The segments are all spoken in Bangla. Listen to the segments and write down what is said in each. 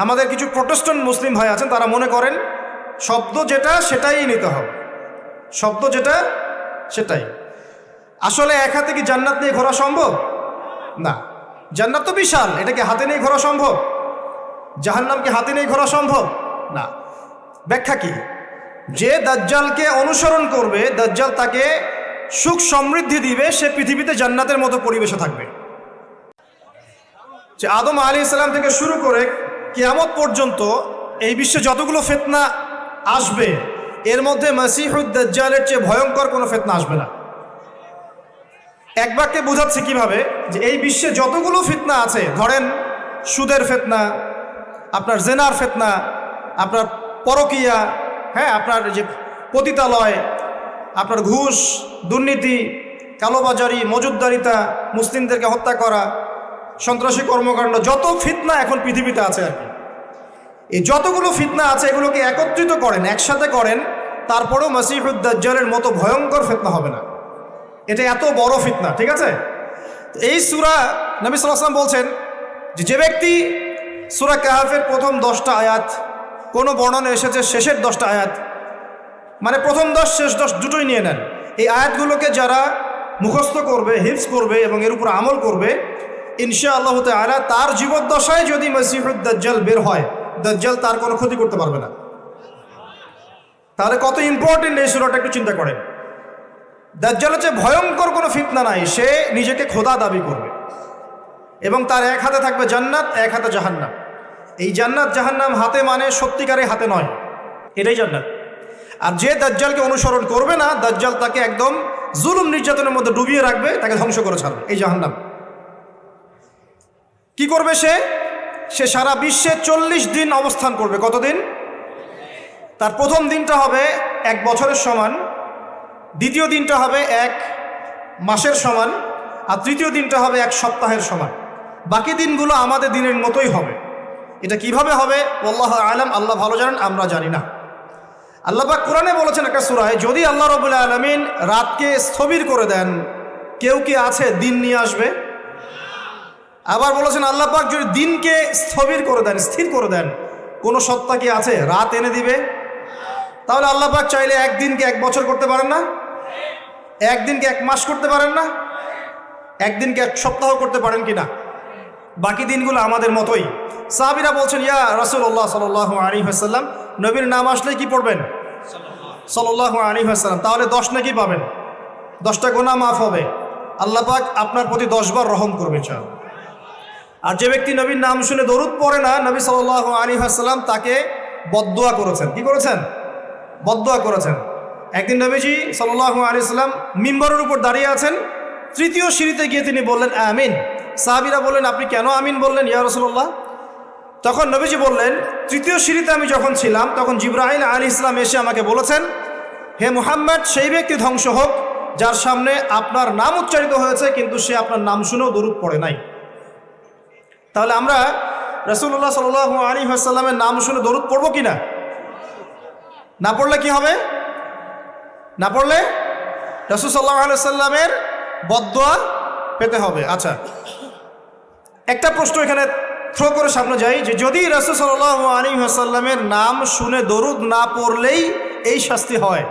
আমাদের কিছু প্রোটেস্ট্যান্ট মুসলিম ভাই আছেন, তারা মনে করেন শব্দ যেটা সেটাই নিতে হবে, শব্দ যেটা সেটাই। আসলে এক হাতে কি জান্নাত নিয়ে ঘোরা সম্ভব? না। জান্নাত তো বিশাল, এটাকে হাতে নিয়ে ঘোরা সম্ভব? জাহান্নামকে হাতে নিয়ে ঘোরা সম্ভব না। ব্যাখ্যা কি? যে দাজ্জালকে অনুসরণ করবে, দাজ্জাল তাকে সুখ সমৃদ্ধি দিবে, সে পৃথিবীতে জান্নাতের মতো পরিবেশে থাকবে। যে আদম আলাইহিস সালাম থেকে শুরু করে কিয়ামত পর্যন্ত এই বিশ্বে যতগুলো ফিতনা আসবে, এর মধ্যে মাসিহুদ দাজ্জালের চেয়ে ভয়ঙ্কর কোনো ফিতনা আসবে না। এক বাক্যে বোঝাচ্ছে কিভাবে, যে এই বিশ্বে যতগুলো ফিতনা আছে, ধরেন সুদের ফিতনা, আপনার জেনার ফিতনা, আপনার পরকিয়া, হ্যাঁ, আপনার যে পতিতালয়, আপনার ঘুষ, দুর্নীতি, কালোবাজারি, মজুদদারিতা, মুসলিমদেরকে হত্যা করা, সন্ত্রাসী কর্মকাণ্ড, যত ফিতনা এখন পৃথিবীতে আছে আর কি, এই যতগুলো ফিতনা আছে এগুলোকে একত্রিত করেন, একসাথে করেন, তারপরেও মাসিহুদ দাজ্জালের মতো ভয়ঙ্কর ফিতনা হবে না। এটা এত বড় ফিতনা, ঠিক আছে? এই সূরা নবী সাল্লাল্লাহু আলাইহি ওয়াসাল্লাম বলছেন যে ব্যক্তি সূরা কাহফের প্রথম 10টা আয়াত, কোনো বর্ণনা এসেছে শেষের 10টা আয়াত, মানে প্রথম 10 শেষ 10 দুটোই নিয়ে নেন, এই আয়াতগুলোকে যারা মুখস্থ করবে, হিফজ করবে এবং এর উপর আমল করবে, ইনশাআল্লাহ তাআলা তার জীবদ্দশায় যদি মাসিহুদ দাজ্জাল বের হয়, দাজ্জাল তার কোনো ক্ষতি করতে পারবে না। তাহলে কত ইম্পর্টেন্ট এই সূরাটা একটু চিন্তা করেন। দাজ্জাল হচ্ছে ভয়ঙ্কর কোনো ফিতনা নাই, সে নিজেকে খোদা দাবি করবে এবং তার এক হাতে থাকবে জান্নাত, এক হাতে জাহান্নাম। এই জান্নাত জাহান্নাম হাতে মানে সত্যিকারের হাতে নয়, এটাই জান্নাত। আর যে দাজ্জালকে অনুসরণ করবে না, দাজ্জাল তাকে একদম জুলুম নির্যাতনের মধ্যে ডুবিয়ে রাখবে, তাকে ধ্বংস করে ছাড়বে, এই জাহান্নাম। কি করবে সে? সে সারা বিশ্বে 40 দিন অবস্থান করবে। কতদিন? তার প্রথম দিনটা হবে 1 বছরের সমান, দ্বিতীয় দিনটা হবে 1 মাসের সমান, আর তৃতীয় দিনটা হবে 1 সপ্তাহের সমান। বাকি দিনগুলো আমাদের দিনের মতোই হবে। এটা কিভাবে হবে আল্লাহু আ'লাম, আল্লাহ ভালো জানেন, আমরা জানি না। আল্লাহ পাক কোরআনে বলেছেন একটা সূরায়, যদি আল্লাহ রাব্বুল আলামিন রাতকে স্থবির করে দেন, কেউ কি আছে দিন নিয়ে আসবে? আবার বলেছেন আল্লাহ পাক যদি দিনকে স্থবির করে দেন, স্থির করে দেন, কোনো সত্তা কি আছে রাত এনে দিবে? তাহলে আল্লাহ পাক চাইলে একদিনকে 1 বছর করতে পারেন না? একদিনকে 1 মাস করতে পারেন না? একদিনকে 1 সপ্তাহ করতে পারেন কি না? বাকি দিনগুলো আমাদের মতোই। সাহাবীরা বলছেন, ইয়া রাসূলুল্লাহ সাল্লাল্লাহু আলাইহি ওয়াসাল্লাম, নবীর নাম আসলে কি পড়বেন? সাল্লাল্লাহু আলাইহি ওয়াসাল্লাম। তাহলে 10 নাকি পাবেন, 10টা গুনাহ মাফ হবে, আল্লাহ পাক আপনার প্রতি 10 বার রহম করবে ইনশাআল্লাহ। আর যে ব্যক্তি নবীর নাম শুনে দরুদ পড়ে না, নবী সাল্লাল্লাহু আলাইহি ওয়াসাল্লাম তাকে বদদুয়া করেছেন। কি করেছেন? বদদুয়া করেছেন। একদিন নবীজি সাল্লাল্লাহু আলাইহি ওয়াসাল্লাম মিম্বরের উপর দাঁড়িয়ে আছেন, 3য় সিঁড়িতে গিয়ে তিনি বললেন আমিন। সাহাবীরা বললেন, আপনি কেন আমিন বললেন ইয়া রাসূলুল্লাহ? তখন নবীজি বললেন, 3য় সিঁড়িতে আমি যখন ছিলাম, তখন জিবরাইল আলাইহিস সালাম এসে আমাকে বলেছেন, হে মুহাম্মদ, সেই ব্যক্তি ধ্বংস হোক যার সামনে আপনার নাম উচ্চারিত হয়েছে কিন্তু সে আপনার নাম শুনেও দরুদ পড়ে নাই। তাহলে আমরা রাসূলুল্লাহ সাল্লাল্লাহু আলাইহি ওয়াসাল্লামের নাম শুনে দরুদ পড়বো কিনা? না পড়লে কি হবে? না পড়লে রাসূল সাল্লাল্লাহু আলাইহি ওয়াসাল্লামের বদদুয়া পেতে হবে। আচ্ছা, একটা প্রশ্ন এখানে থ্রো করে সামনে যাই, যে যদি রাসূল সাল্লাল্লাহু আলাইহি ওয়াসাল্লামের নাম শুনে দরুদ না পড়লেই এই শাস্তি হয়,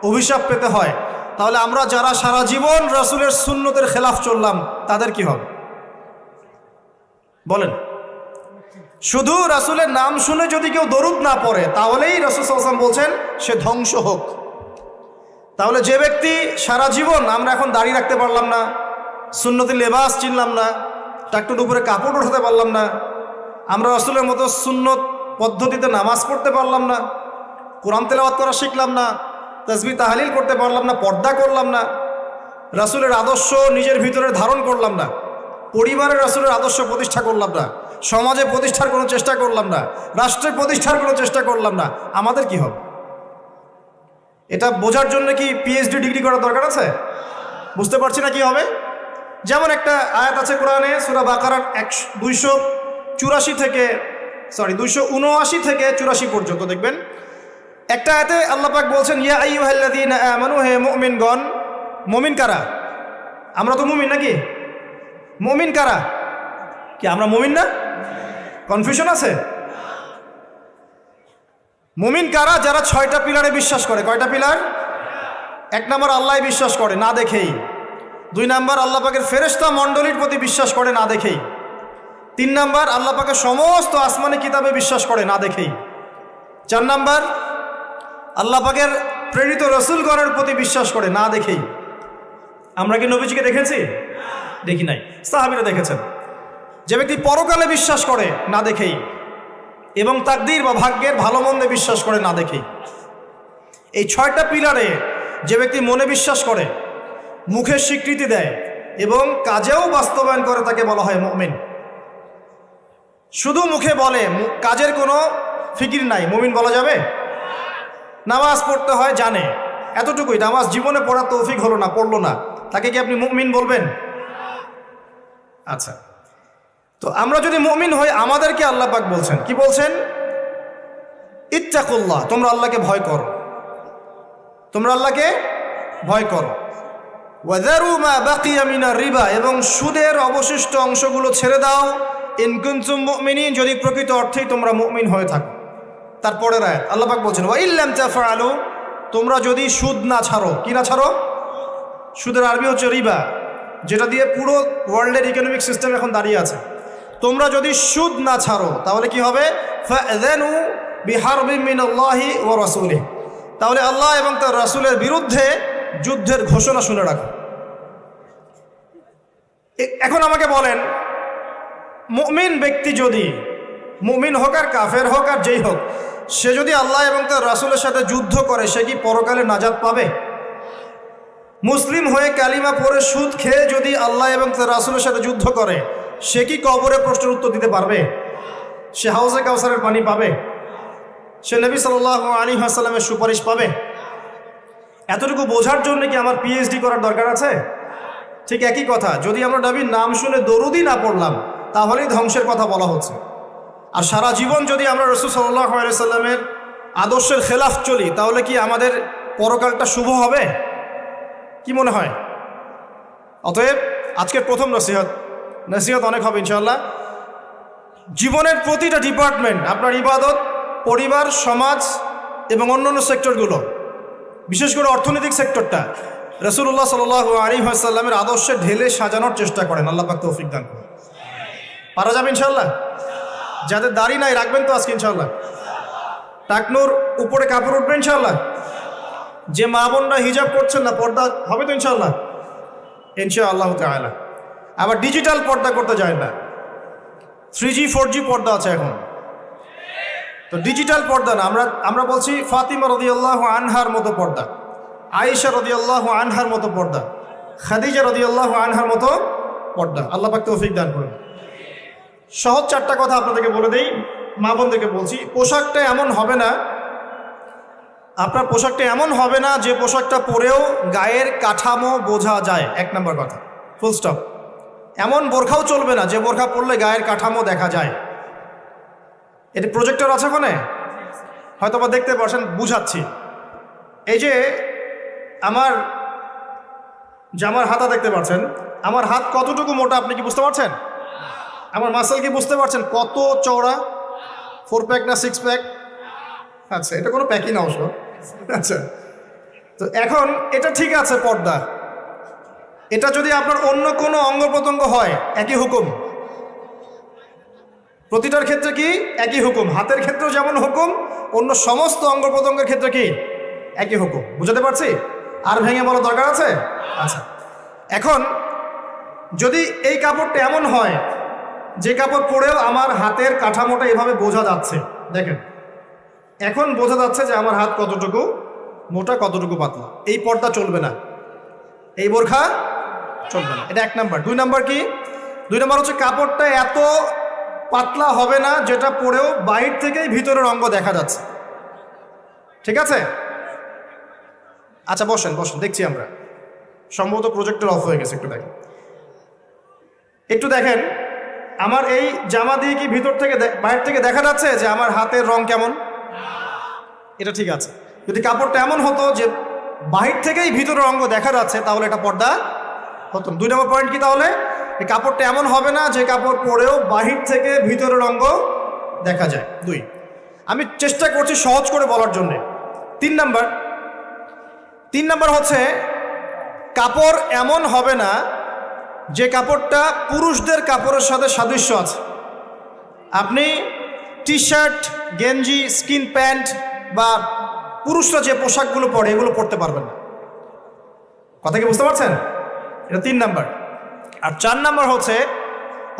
অভিশাপ পেতে হয়, তাহলে আমরা যারা সারা জীবন রাসূলের সুন্নতের খেলাফ চললাম তাদের কি হবে বলেন? শুধু রাসূলের নাম শুনে যদি কেউ দরুদ না পড়ে, তাহলেই রাসূল সাল্লাল্লাহু আলাইহি ওয়াসাল্লাম বলছেন সে ধ্বংস হোক। তাহলে যে ব্যক্তি সারা জীবন, আমরা এখন দাড়ি রাখতে পারলাম না, সুন্নতি লেবাস চিনলাম না, টাকটুর উপরে কাপড় উঠাতে পারলাম না, আমরা রাসূলের মতো সুন্নত পদ্ধতিতে নামাজ পড়তে পারলাম না, কোরআন তেলাওয়াত করা শিখলাম না, তাসবিহ তাহলিল করতে পারলাম না, পর্দা করলাম না, রাসূলের আদর্শ নিজের ভিতরে ধারণ করলাম না, পরিবারের রাসূলের আদর্শ প্রতিষ্ঠা করলাম না, সমাজে প্রতিষ্ঠার কোনো চেষ্টা করলাম না, রাষ্ট্রে প্রতিষ্ঠার কোনো চেষ্টা করলাম না, আমাদের কি হবে? এটা বোঝার জন্য কি পিএইচডি ডিগ্রি করার দরকার আছে? বুঝতে পারছি না কি হবে। যেমন একটা আয়াত আছে কোরআনে, সূরা বাকারার 279 থেকে 84 পর্যন্ত দেখবেন। একটা আয়াতে আল্লাহ পাক বলছেন, ইয়া আইয়ুহাল্লাযীনা আমানু, হে মুমিনগণ। মুমিন কারা? আমরা তো মুমিন নাকি? মুমিন কারা? কি আমরা মুমিন না? কনফিউশন আছে? মুমিন কারা? যারা 6টা পিলারে বিশ্বাস করে। কয়টা পিলার? 1 নম্বর আল্লাহ বিশ্বাস করে না দেখেই। 2 নম্বর আল্লাহ পাকের ফেরেশতা মণ্ডলীর প্রতি বিশ্বাস করে না দেখেই। 3 নম্বর আল্লাহ পাকের সমস্ত আসমানি কিতাবে বিশ্বাস করে না দেখেই। 4 নম্বর আল্লাহ পাকের প্রেরিত রসুলগণের প্রতি বিশ্বাস করে না দেখেই। আমরা কি নবীজিকে দেখেছি? দেখি নাই। সাহাবীরা দেখেছেন। যে ব্যক্তি পরকালে বিশ্বাস করে না দেখেই এবং তাকদীর বা ভাগ্যের ভালো মন্দে বিশ্বাস করে না দেখেই। এই 6টা পিলারে যে ব্যক্তি মনে বিশ্বাস করে, মুখে স্বীকৃতি দেয় এবং কাজেও বাস্তবায়ন করে তাকে বলা হয় মুমিন। শুধু মুখে বলে, কাজের কোনো ফিকির নাই, মুমিন বলা যাবে? নামাজ পড়তে হয় জানে, এতটুকুই। নামাজ জীবনে পড়ার তৌফিক হলো না, পড়লো না, তাকে কি আপনি মুমিন বলবেন? আচ্ছা, তো আমরা যদি মুমিন হই, আমাদেরকে আল্লাহ পাক বলছেন, কি বলছেন? ইত্তাকুল্লাহ, তোমরা আল্লাহকে ভয় করো, তোমরা আল্লাহকে ভয় করো। ওয়াযারু মা বাকিয়া মিনার রিবা, এবং সুদের অবশিষ্ট অংশগুলো ছেড়ে দাও। ইন কুনতুম মুমিনিন, যদি প্রকৃত অর্থেই তোমরা মুমিন হয়ে থাকো। তারপরের আয়াত আল্লাহ পাক বলছেন ওয়া ইল্লাম তাফআলু, তোমরা যদি সুদ না ছাড়ো। কি না ছাড়ো? সুদের আরবি হচ্ছে রিবা, যেটা দিয়ে পুরো ওয়ার্ল্ডের ইকোনমিক সিস্টেম এখন দাঁড়িয়ে আছে। তোমরা যদি সুদ না ছাড়ো তাহলে কি হবে? ফাযানু বিহারবিন মিনাল্লাহি ওয়া রাসূলিহি, তাহলে আল্লাহ এবং তার রাসূলের বিরুদ্ধে যুদ্ধের ঘোষণা শুনে রাখো। এখন আমাকে বলেন, মুমিন ব্যক্তি যদি, মুমিন হোক আর কাফের হোক আর যেই হোক, সে যদি আল্লাহ এবং তার রাসূলের সাথে যুদ্ধ করে, সে কি পরকালে নাজাত পাবে? মুসলিম হয়ে কালিমা পড়ে সুদ খেয়ে যদি আল্লাহ এবং তার রাসূলের সাথে যুদ্ধ করে, সে কি কবরে প্রশ্নের উত্তর দিতে পারবে? সে হাউজে কাউসারের পানি পাবে? সে নবী সাল্লাল্লাহু আলাইহি ওয়াসাল্লামের সুপারিশ পাবে? এতটুকু বোঝার জন্য কি আমার পিএইচডি করার দরকার আছে? ঠিক একই কথা, যদি আমরা নবীর নাম শুনে দরুদই না পড়লাম, তাহলেই ধ্বংসের কথা বলা হচ্ছে। আর সারা জীবন যদি আমরা রাসূল সাল্লাল্লাহু আলাইহি ওয়াসাল্লামের আদর্শের খেলাফ চলি, তাহলে কি আমাদের পরকালটা শুভ হবে? কি মনে হয়? অতএব আজকের প্রথম নসিহত অনেক হবে ইনশাআল্লাহ। জীবনের প্রতিটা ডিপার্টমেন্ট, আপনার ইবাদত, পরিবার, সমাজ এবং অন্যান্য সেক্টরগুলো, বিশেষ করে অর্থনৈতিক সেক্টরটা রাসূলুল্লাহ সাল্লাল্লাহু আলাইহি ওয়াসাল্লামের আদর্শে ঢেলে সাজানোর চেষ্টা করেন। আল্লাহ পাক তৌফিক দান করুন। পারা যাবে ইনশাআল্লাহ? যাদের দাড়ি নাই রাখবেন তো আজকে ইনশাআল্লাহ। টাকনুর উপরে কাপড় উঠবে ইনশাআল্লাহ। যে মা বোনরা হিজাব করছেন না, পর্দা হবে তো ইনশাআল্লাহ? ইনশাআল্লাহ তাআলা। আবার ডিজিটাল পর্দা করতে যায় না, 3G 4G পর্দা আছে এখন, তো ডিজিটাল পর্দা না। আমরা বলছি ফাতিমা রাদিয়াল্লাহু আনহার মতো পর্দা, আয়েশা রাদিয়াল্লাহু আনহার মতো পর্দা, খাদিজা রাদিয়াল্লাহু আনহার মতো পর্দা। আল্লাহ পাক তৌফিক দান করুন। সহজ 4টা কথা আপনাদেরকে বলে দেই, মা বোনদেরকে বলছি। পোশাকটা এমন হবে না, আপনার পোশাকটা এমন হবে না যে পোশাকটা পরেও গায়ের কাঠামো বোঝা যায়। 1 নম্বর কথা, ফুল স্টপ। এমন বোরখাও চলবে না যে বোরখা পরলে গায়ের কাঠামো দেখা যায়। এটি প্রজেক্টর আছে ওখানে, হয়তো বা দেখতে পাচ্ছেন, বুঝাচ্ছি। এই যে আমার জামার হাতা দেখতে পাচ্ছেন, আমার হাত কতটুকু মোটা আপনি কি বুঝতে পারছেন? আমার মাসেল কি বুঝতে পারছেন কত চওড়া? 4 প্যাক না 6 প্যাক? আচ্ছা, এটা কোনো প্যাকই না অবশ্য। আচ্ছা, তো এখন এটা ঠিক আছে পর্দা। এটা যদি আপনার অন্য কোনো অঙ্গ প্রত্যঙ্গ হয়, একই হুকুম। প্রতিটার ক্ষেত্রে কি একই হুকুম? হাতের ক্ষেত্রেও যেমন হুকুম, অন্য সমস্ত অঙ্গ প্রত্যঙ্গের ক্ষেত্রে কি একই হুকুম। বুঝতে পারছি? আর ভেঙে বলা দরকার আছে? আচ্ছা, এখন যদি এই কাপড়টা এমন হয় যে কাপড় পরেও আমার হাতের কাঠামোটা এভাবে বোঝা যাচ্ছে, দেখেন এখন বোঝা যাচ্ছে যে আমার হাত কতটুকু মোটা, কতটুকু পাতলা, এই পর্দা চলবে না, এই বোরখা চলবে না। এটা 1 নাম্বার। 2 নাম্বার কি? 2 নাম্বার হচ্ছে কাপড়টা এত পাতলা হবে না যেটা পরেও বাইরে থেকেই ভিতরের অঙ্গ দেখা যাচ্ছে। ঠিক আছে? আচ্ছা, বসেন বসেন, দেখছি আমরা। সম্ভবত প্রজেক্টর অফ হয়ে গেছে, একটু দেখেন। আমার এই জামা দিয়ে কি ভিতর থেকে বাইরে থেকে দেখা যাচ্ছে যে আমার হাতের রং কেমন? এটা ঠিক আছে। যদি কাপড়টা এমন হতো যে বাহির থেকেই ভিতরের অঙ্গ দেখা যাচ্ছে, তাহলে এটা পর্দা হতো। 2 নম্বর পয়েন্ট কি তাহলে? এই কাপড়টা এমন হবে না যে কাপড় পরেও বাহির থেকে ভিতরের অঙ্গ দেখা যায়। 2 আমি চেষ্টা করছি সহজ করে বলার জন্যে। 3 নাম্বার হচ্ছে কাপড় এমন হবে না যে কাপড়টা পুরুষদের কাপড়ের সাথে সাদৃশ্য আছে। আপনি টি শার্ট, গেঞ্জি, স্কিন প্যান্ট বা পুরুষরা যে পোশাকগুলো পরে এগুলো পরতে পারবেন না। কথা কি বুঝতে পারছেন? এটা 3 নাম্বার। আর 4 নাম্বার হচ্ছে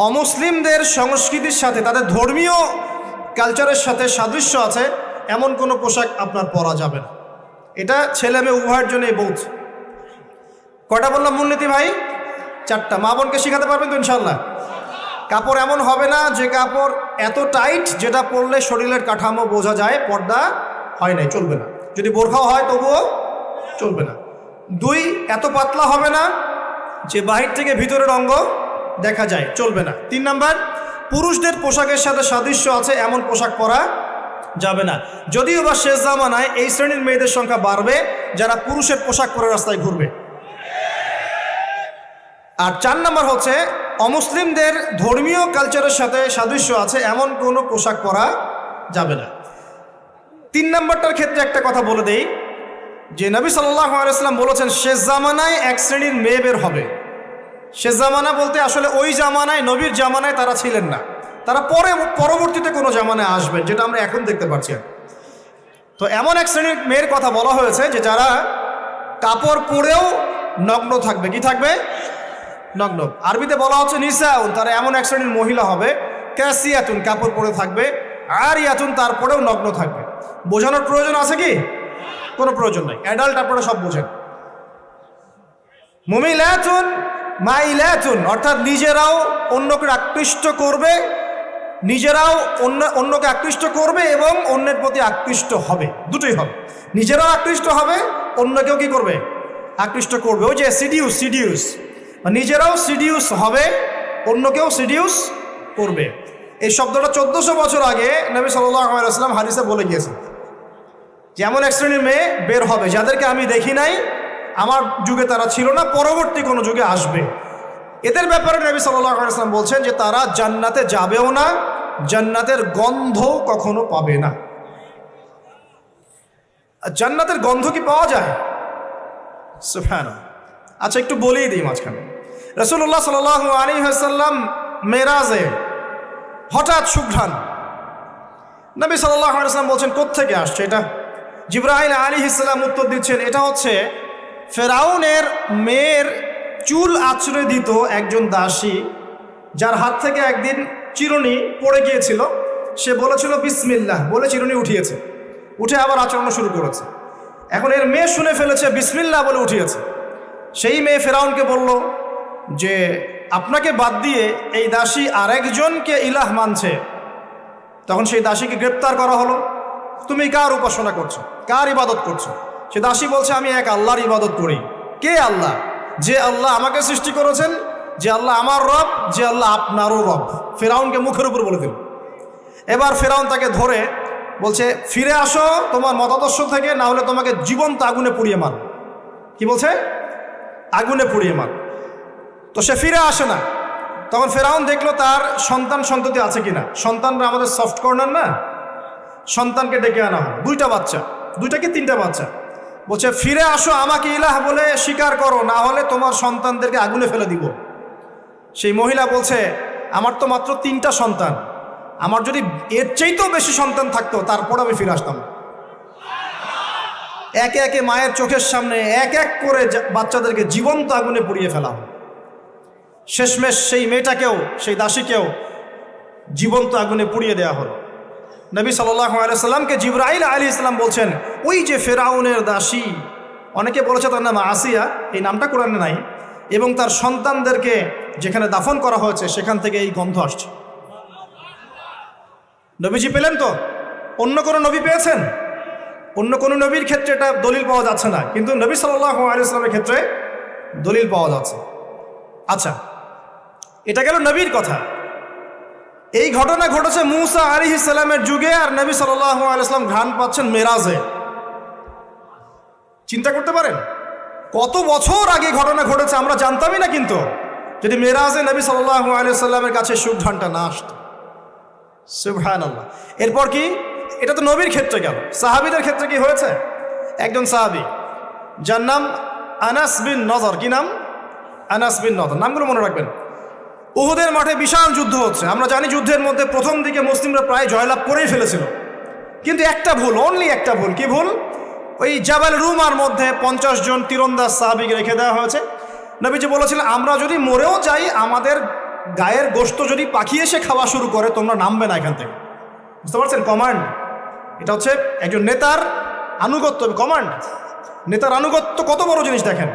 অমুসলিমদের সংস্কৃতির সাথে, তাদের ধর্মীয় কালচারের সাথে সাদৃশ্য আছে এমন কোনো পোশাক আপনার পরা যাবে না। এটা ছেলে মেয়ে উভয়ের জন্য বৌদ্ধ। কয়টা বললাম মূলনীতি ভাই? 4টা। মা বোনকে শেখাতে পারবেন তো ইনশাল্লাহ? কাপড় এমন হবে না যে কাপড় এত টাইট যেটা পরলে শরীরের কাঠামো বোঝা যায়, পর্দা হয় নাই, চলবে না। যদি বোরখাও হয় তবুও চলবে না। 2, এত পাতলা হবে না যে বাহির থেকে ভিতরের অঙ্গ দেখা যায়, চলবে না। 3 নাম্বার, পুরুষদের পোশাকের সাথে সাদৃশ্য আছে এমন পোশাক পরা যাবে না। যদিও বা শেষ জামানায় এই শ্রেণীর মেয়েদের সংখ্যা বাড়বে যারা পুরুষের পোশাক পরে রাস্তায় ঘুরবে। আর 4 নাম্বার হচ্ছে অমুসলিমদের ধর্মীয় কালচারের সাথে সাদৃশ্য আছে এমন কোনো পোশাক পরা যাবে না। 3 নাম্বারটার ক্ষেত্রে একটা কথা বলে দেই যে নবী সাল্লাল্লাহু আলাইহি ওয়াসাল্লাম বলেছেন শেষ জামানায় এক শ্রেণীর মেয়ে বের হবে। শেষ জামানা বলতে আসলে ওই জামানায়, নবীর জামানায় তারা ছিলেন না, তারা পরবর্তীতে কোনো জামানায় আসবেন, যেটা আমরা এখন দেখতে পাচ্ছি। তো এমন এক শ্রেণীর মেয়ের কথা বলা হয়েছে যে যারা কাপড় পরেও নগ্ন থাকবে। কি থাকবে? নগ্ন। আরবিতে বলা হচ্ছে নিসাউন, তারা এমন এক শ্রেণীর মহিলা হবে কাসিয়াতুন, কাপড় পরে থাকবে, আরিয়াতুন, তারপরেও নগ্ন থাকবে। বোঝানোর প্রয়োজন আছে কি? কোনো প্রয়োজন নাই, অ্যাডাল্ট আপনারা সব বোঝেন। মুমিলাতুন মাইলাতুন, অর্থাৎ নিজেরাও অন্যকে আকৃষ্ট করবে, নিজেরাও অন্যকে আকৃষ্ট করবে এবং অন্যের প্রতি আকৃষ্ট হবে, দুটোই হবে। নিজেরাও আকৃষ্ট হবে, অন্যকেও কি করবে? আকৃষ্ট করবে। ওই যে সিডিউস, নিজেরাও সিডিউস হবে, অন্যকেও সিডিউস করবে। এই শব্দটা 1400 বছর আগে নবী সাল্লাল্লাহু আলাইহি ওয়াসাল্লাম হাদিসে বলে গিয়েছেন যে এমন এক শ্রেণীর মেয়ে বের হবে যাদেরকে আমি দেখি নাই, আমার যুগে তারা ছিল না, পরবর্তী কোনো যুগে আসবে। এদের ব্যাপারে নবী সাল্লাল্লাহু আলাইহি ওয়াসাল্লাম বলছেন যে তারা জান্নাতে যাবেও না, জান্নাতের গন্ধও কখনো পাবে না। জান্নাতের গন্ধ কি পাওয়া যায়? সুবহানাল্লাহ। আচ্ছা, একটু বলেই দিই মাঝখানে। রাসূলুল্লাহ সাল্লাল্লাহু আলাইহি ওয়াসাল্লাম মেরাজে হঠাৎ সুঘ্রাণ, নবী সাল্লাল্লাহু আলাইহি ওয়াসাল্লাম বলছেন কোত্থেকে আসছে এটা? জিবরাইল আলাইহিস সালাম উত্তর দিচ্ছেন এটা হচ্ছে ফেরাউনের মেয়ের চুল আঁচড়ে দিত একজন দাসী, যার হাত থেকে একদিন চিরুনি পড়ে গিয়েছিল। সে বলেছিল বিসমিল্লাহ বলে চিরুনি উঠিয়েছে, উঠে আবার আচরণ শুরু করেছে। এখন এর মেয়ে শুনে ফেলেছে বিসমিল্লাহ বলে উঠিয়েছে। সেই মেয়ে ফেরাউনকে বলল যে আপনাকে বাদ দিয়ে এই দাসী আরেকজনকে ইলাহ মানছে। তখন সেই দাসীকে গ্রেপ্তার করা হলো। তুমি কার উপাসনা করছো, কার ইবাদত করছো? সে দাসী বলছে আমি এক আল্লাহর ইবাদত করি। কে আল্লাহ? যে আল্লাহ আমাকে সৃষ্টি করেছেন, যে আল্লাহ আমার রব, যে আল্লাহ আপনারও রব। ফেরাউনকে মুখের উপর বলে দিল। এবার ফেরাউন তাকে ধরে বলছে ফিরে আসো তোমার মতাদর্শ থেকে, না হলে তোমাকে জীবন্ত আগুনে পুড়িয়ে মার। কি বলছে? আগুনে পুড়িয়ে মার। তো সে ফিরে আসে না। তখন ফেরাউন দেখলো তার সন্ততি আছে কিনা। সন্তানরা আমাদের সফট কর্নার না, সন্তানকে ডেকে আনা হয়, 2টা বাচ্চা, 2টা কি 3টা বাচ্চা। বলছে ফিরে আসো, আমাকে ইলাহ বলে স্বীকার করো, না হলে তোমার সন্তানদেরকে আগুনে ফেলে দিব। সেই মহিলা বলছে আমার তো মাত্র 3টা সন্তান, আমার যদি এর চাইতেও বেশি সন্তান থাকতো তারপর আমি ফিরে আসতাম। একে একে মায়ের চোখের সামনে এক এক করে বাচ্চাদেরকে জীবন্ত আগুনে পুড়িয়ে ফেলা হয়। শেষমেশ সেই মেয়েটাকেও, সেই দাসীকেও জীবন্ত আগুনে পুড়িয়ে দেওয়া হলো। নবী সাল্লাল্লাহু আলাইহি ওয়াসাল্লামকে জিবরাইল আলাইহিস সালাম বলছেন ওই যে ফেরাউনের দাসী, অনেকে বলেছে তার নাম আসিয়া, এই নামটা কোরআনে নাই, এবং তার সন্তানদেরকে যেখানে দাফন করা হয়েছে সেখান থেকে এই গন্ধ আসছে। নবীজি পেলেন তো? অন্য কোনো নবী পেয়েছেন? অন্য কোনো নবীর ক্ষেত্রে এটা দলিল পাওয়া যাচ্ছে না, কিন্তু নবী সাল্লাল্লাহু আলাইহি ওয়াসাল্লামের ক্ষেত্রে দলিল পাওয়া যাচ্ছে। আচ্ছা, এটা গেল নবীর কথা। এই ঘটনা ঘটেছে মূসা আলাইহিস সালামের যুগে, আর নবী সাল্লাল্লাহু আলাইহি ওয়াসাল্লাম ঘ্রাণ পাচ্ছেন মেরাজে। চিন্তা করতে পারেন কত বছর আগে ঘটনা ঘটেছে, আমরা জানতামই না কিন্তু, যদি মেরাজে নবী সাল্লাল্লাহু আলাইহি ওয়াসাল্লামের কাছে সুঘ্রাণটা না আসতো। সুবহানাল্লাহ। এরপর কি? এটা তো নবীর ক্ষেত্রে গেল, সাহাবীদের ক্ষেত্রে কি হয়েছে? একজন সাহাবী যার নাম আনাস বিন নজর, কি নাম? আনাস বিন নজর, নামগুলো মনে রাখবেন। উহুদের মাঠে বিশাল যুদ্ধ হচ্ছে, আমরা জানি যুদ্ধের মধ্যে প্রথম দিকে মুসলিমরা প্রায় জয়লাভ করেই ফেলেছিল, কিন্তু একটা ভুল, অনলি একটা ভুল। কি ভুল? ওই জাবাল রুমার মধ্যে 50 জন তীরন্দাজ সাহাবীকে রেখে দেওয়া হয়েছে। নবীজি বলেছিলেন, আমরা যদি মরেও যাই, আমাদের গায়ের গোশত যদি পাখি এসে খাওয়া শুরু করে, তোমরা নামবে না এখান থেকে। বুঝতে পারছেন? কমান্ড। এটা হচ্ছে একজন নেতার আনুগত্য, কমান্ড। নেতার আনুগত্য কত বড় জিনিস দেখেন।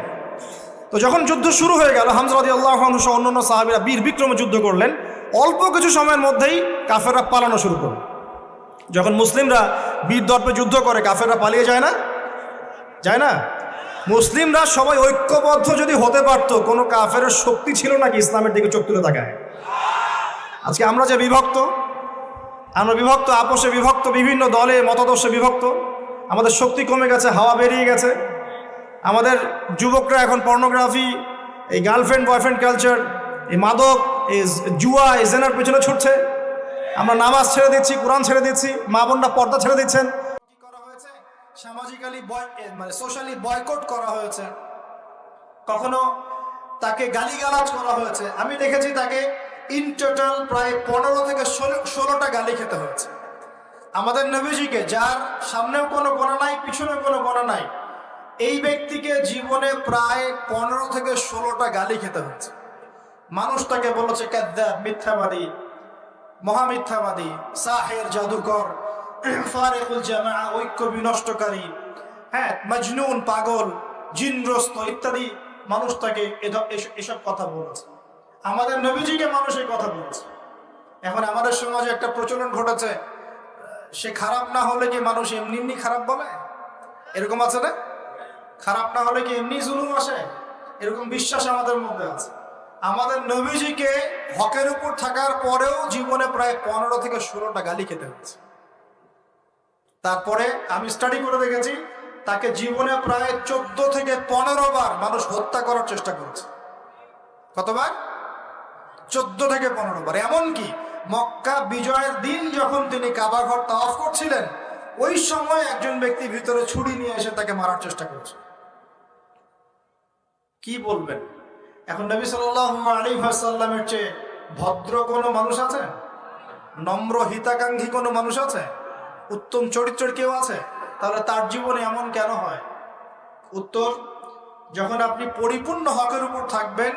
তো যখন যুদ্ধ শুরু হয়ে গেল, হামজা রাদিয়াল্লাহু আনহু সহ অন্যান্য সাহাবীরা বীর বিক্রমে যুদ্ধ করলেন। অল্প কিছু সময়ের মধ্যেই কাফেররা পালানো শুরু করল। যখন মুসলিমরা বীর দর্পে যুদ্ধ করে, কাফেররা পালিয়ে যায় না? যায় না? মুসলিমরা সবাই ঐক্যবদ্ধ যদি হতে পারত, কোনো কাফেরের শক্তি ছিল নাকি ইসলামের দিকে চোখ তুলে তাকায়? আজকে আমরা যে বিভক্ত, আমরা বিভক্ত, আপোষে বিভক্ত, বিভিন্ন দলে মতাদর্শে বিভক্ত, আমাদের শক্তি কমে গেছে, হাওয়া বেরিয়ে গেছে। আমাদের যুবকরা এখন পর্নোগ্রাফি, এই গার্লফ্রেন্ড বয়ফ্রেন্ড কালচার, এই মাদক, এই জুয়া, এই জেনার পেছনে ছুটছে। আমরা নামাজ ছেড়ে দিচ্ছি, কোরআন ছেড়ে দিচ্ছি, মা বোনরা পর্দা ছেড়ে দিচ্ছেন। কি করা হয়েছে? সামাজিক্যালি মানে সোশ্যালি বয়কট করা হয়েছে। কখনো তাকে গালিগালাজ করা হয়েছে। আমি দেখেছি তাকে ইন টোটাল প্রায় 15 থেকে 16টা গালি খেতে হয়েছে। আমাদের নবীজিকে, যার সামনেও কোনো গোনা নাই, পিছনেও কোনো গোনা নাই, এই ব্যক্তিকে জীবনে প্রায় 15 থেকে 16টা গালি খেতে হয়েছে। মানুষ তাকে বলেছে কাযযাব, মিথ্যাবাদী, মহামিথ্যাবাদী, সাহের, জাদুকর, ফারিকুল জামাআ, ঐক্য বিনষ্টকারী, হ্যাঁ, মজনুন, পাগল, জিনগ্রস্ত ইত্যাদি। মানুষ তাকে এসব কথা বলেছে। আমাদের নবীজিকে মানুষ এই কথা বলেছে। এখন আমাদের সমাজে একটা প্রচলন ঘটেছে, সে খারাপ না হলে কি মানুষ এমনি এমনি খারাপ বলে? এরকম আছে না? খারাপ না হলে কি এমনি জুলুম আসে? এরকম বিশ্বাস আমাদের মধ্যে আছে। আমাদের নবীজিকে হকের উপর থাকার পরেও জীবনে প্রায় 15 থেকে 16টা গালি খেতে হয়েছে। তারপরে আমি স্টাডি করে দেখেছি, তাকে জীবনে প্রায় 14 থেকে 15 বার মানুষ হত্যা করার চেষ্টা করেছে। কতবার? 14 থেকে 15 বার। এমনকি মক্কা বিজয়ের দিন যখন তিনি কাবা ঘর তাওয়াফ করছিলেন, ওই সময় একজন ব্যক্তি ভিতরে ছুরি নিয়ে এসে তাকে মারার চেষ্টা করেছে। কি বলবেন? এখন নবী সাল্লাল্লাহু আলাইহি ওয়াসাল্লামের চেয়ে ভদ্র কোনো মানুষ আছে? নম্র হিতাকাঙ্ক্ষী কোনো মানুষ আছে? উত্তম চরিত্রের কেউ আছে? তাহলে তার জীবনে এমন কেন হয়? উত্তর, যখন আপনি পরিপূর্ণ হকের উপর থাকবেন,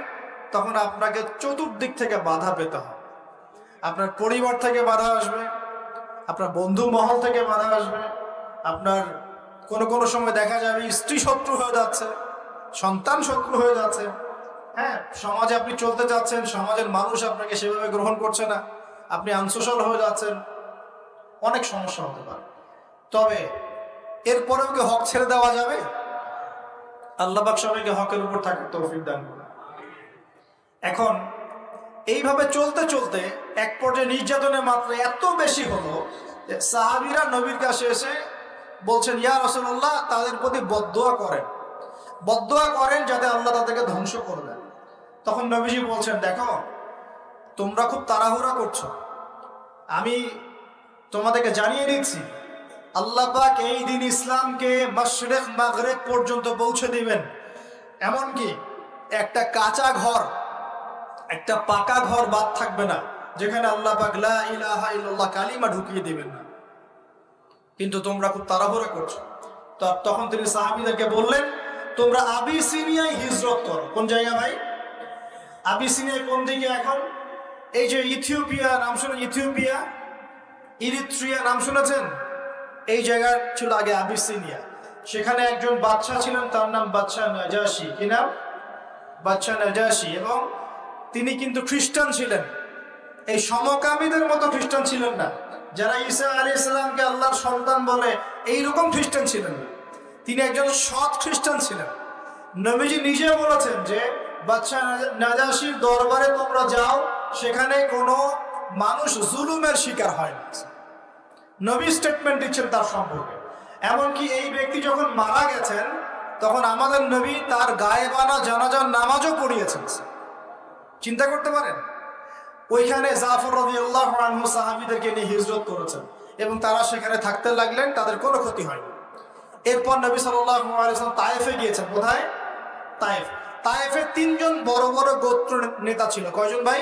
তখন আপনাকে চতুর্দিক থেকে বাধা পেতে হবে। আপনার পরিবার থেকে বাধা আসবে, আপনার বন্ধু মহল থেকে বাধা আসবে, আপনার কোনো সময় দেখা যাবে স্ত্রী শত্রু হয়ে যাচ্ছে, সন্তান শত্রু হয়ে যাচ্ছে, হ্যাঁ, সমাজে আপনি চলতে যাচ্ছেন, সমাজের মানুষ আপনাকে সেভাবে গ্রহণ করছে না, আপনি আনসোশ্যাল হয়ে যাচ্ছেন, অনেক সমস্যা হতে পারে। তবে এরপরেও কি হক ছেড়ে দেওয়া যাবে? আল্লাহ পাক সবাইকে হকের উপর থাকার তৌফিক দান করুন। এখন এইভাবে চলতে চলতে এক পর্যায়ে নির্যাতনের মাত্রা এত বেশি হলো যে সাহাবীরা নবীর কাছে এসে বলছেন, ইয়া রাসূলুল্লাহ, তাদের প্রতি বদদোয়া করেন যাতে আল্লাহ তাদেরকে ধ্বংস করে দেন। তখন নবীজি বলছেন, দেখো, তোমরা খুব তাড়াহুড়া করছো, আমি তোমাদেরকে জানিয়ে দিচ্ছি, আল্লাহ পাক এই দিন ইসলামকে মাশরিক মাগরিব পর্যন্ত পৌঁছে দিবেন। এমনকি একটা কাঁচা ঘর, একটা পাকা ঘর বাদ থাকবে না যেখানে আল্লাহ পাক লা ইলাহা ইল্লাল্লাহ কালিমা ঢুকিয়ে দিবেন না। কিন্তু তোমরা খুব তাড়াহুড়া করছো। তখন তিনি সাহাবীদেরকে বললেন, তোমরা আবিসিনিয়ায় হিজরত করো। কোন জায়গা ভাই? আবিসিনিয়া কোন দিকে? এখন এই যে ইথিওপিয়া নাম শুনে, ইথিওপিয়া, ইরিত্রিয়া নাম শুনেছেন? এই জায়গা ছিল আগে আবিসিনিয়া। সেখানে একজন বাদশা ছিলেন, তার নাম বাদশা নাজাশী। কি নাম? বাদশা নাজাশী। এবং তিনি কিন্তু খ্রিস্টান ছিলেন। এই সমকামীদের মতো খ্রিস্টান ছিলেন না, যারা ঈসা আলাইহিস সালামকে আল্লাহর সন্তান বলে এইরকম খ্রিস্টান ছিলেন না। তিনি একজন সৎ খ্রিস্টান ছিলেন। নবীজি নিজে বলেছেন যে বাদশা নাজাশীর দরবারে তোমরা যাও, সেখানে কোনো মানুষ জুলুমের শিকার হয় না। নবী স্টেটমেন্ট দিচ্ছেন তার সম্পর্কে। এমনকি এই ব্যক্তি যখন মারা গেছেন, তখন আমাদের নবী তার গায়েবানা জানাজার নামাজও পড়িয়েছেন। চিন্তা করতে পারেন, ওইখানে জাফর রাদিয়াল্লাহু আনহু সাহাবীদেরকে নিয়ে হিজরত করেছেন। এবং তারা সেখানে থাকতে লাগলেন, তাদের কোনো ক্ষতি হয়নি। এরপর নবী সাল্লাল্লাহু আলাইহি ওয়াসাল্লাম তায়েফে গিয়েছেন। কোথায়? তায়েফ। তায়েফে 3 জন বড় বড় গোত্র নেতা ছিল। কয়জন ভাই?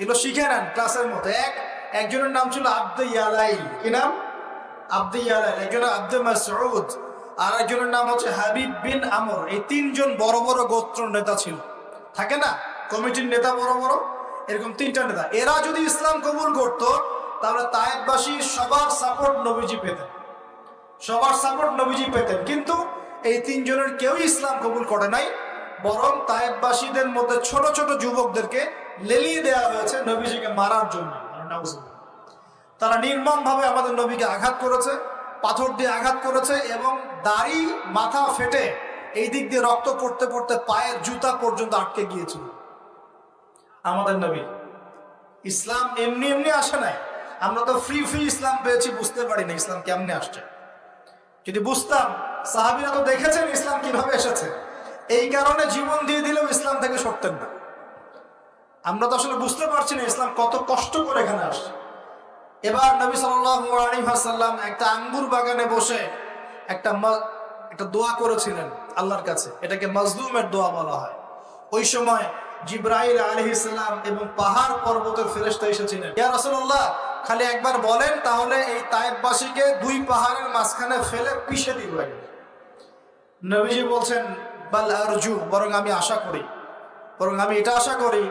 এগুলো শিখে নেন ক্লাসের মতো। একজনের নাম ছিল আব্দে ইয়ালাইল। কি নাম? আব্দে ইয়ালাইল। একজনের আব্দে মাসউদ, আর একজনের নাম হচ্ছে হাবিব বিন আমর। এই 3 জন বড় বড় গোত্র নেতা ছিল। থাকে না কমিটির নেতা বড় বড়, এরকম 3টা নেতা। এরা যদি ইসলাম কবুল করত তাহলে তায়েফবাসী সবার সাপোর্ট নবীজি পেতেন, সবার সাপোর্ট নবীজি পেতেন। কিন্তু এই 3 জনের কেউই ইসলাম কবুল করে নাই, বরং তায়েফবাসীদের মধ্যে ছোট ছোট যুবকদেরকে লেলিয়ে দেওয়া হয়েছে নবীজিকে মারার জন্য। তারা নির্মমভাবে আমাদের নবীকে আঘাত করেছে, পাথর দিয়ে আঘাত করেছে, এবং দাড়ি মাথা ফেটে এই দিক দিয়ে রক্ত পড়তে পড়তে পায়ের জুতা পর্যন্ত আটকে গিয়েছিল। আমাদের নবী ইসলাম এমনি এমনি আসে নাই। আমরা তো ফ্রি ফ্রি ইসলাম পেয়েছি, বুঝতে পারি না ইসলাম কেমনে আসছে। যদি বুঝতাম, সাহাবীরা তো দেখেছেন ইসলাম কিভাবে এসেছে, এই কারণে জীবন দিয়ে দিলেও ইসলাম থেকে সরতেন না। আমরা তো আসলে বুঝতে পারছি না ইসলাম কত কষ্ট করে এখানে আসছে। এবার নবী সাল্লাল্লাহু আলাইহি ওয়াসাল্লাম একটা আঙ্গুর বাগানে বসে একটা দোয়া করেছিলেন আল্লাহর কাছে। এটাকে মাজলুমের দোয়া বলা হয়। ওই সময় জিবরাইল আলাইহিস সালাম এবং পাহাড় পর্বতের ফেরেশতা এসেছিলেন। ইয়া রাসূলুল্লাহ, খালি একবার বলেন, তাহলে এই তায়েফবাসীকে 2 পাহাড়ের মাঝখানে ফেলে পিষে দিব। নবীজি বলছেন, বাল আরজু, বরং আমি আশা করি, বরং আমি এটা আশা করি,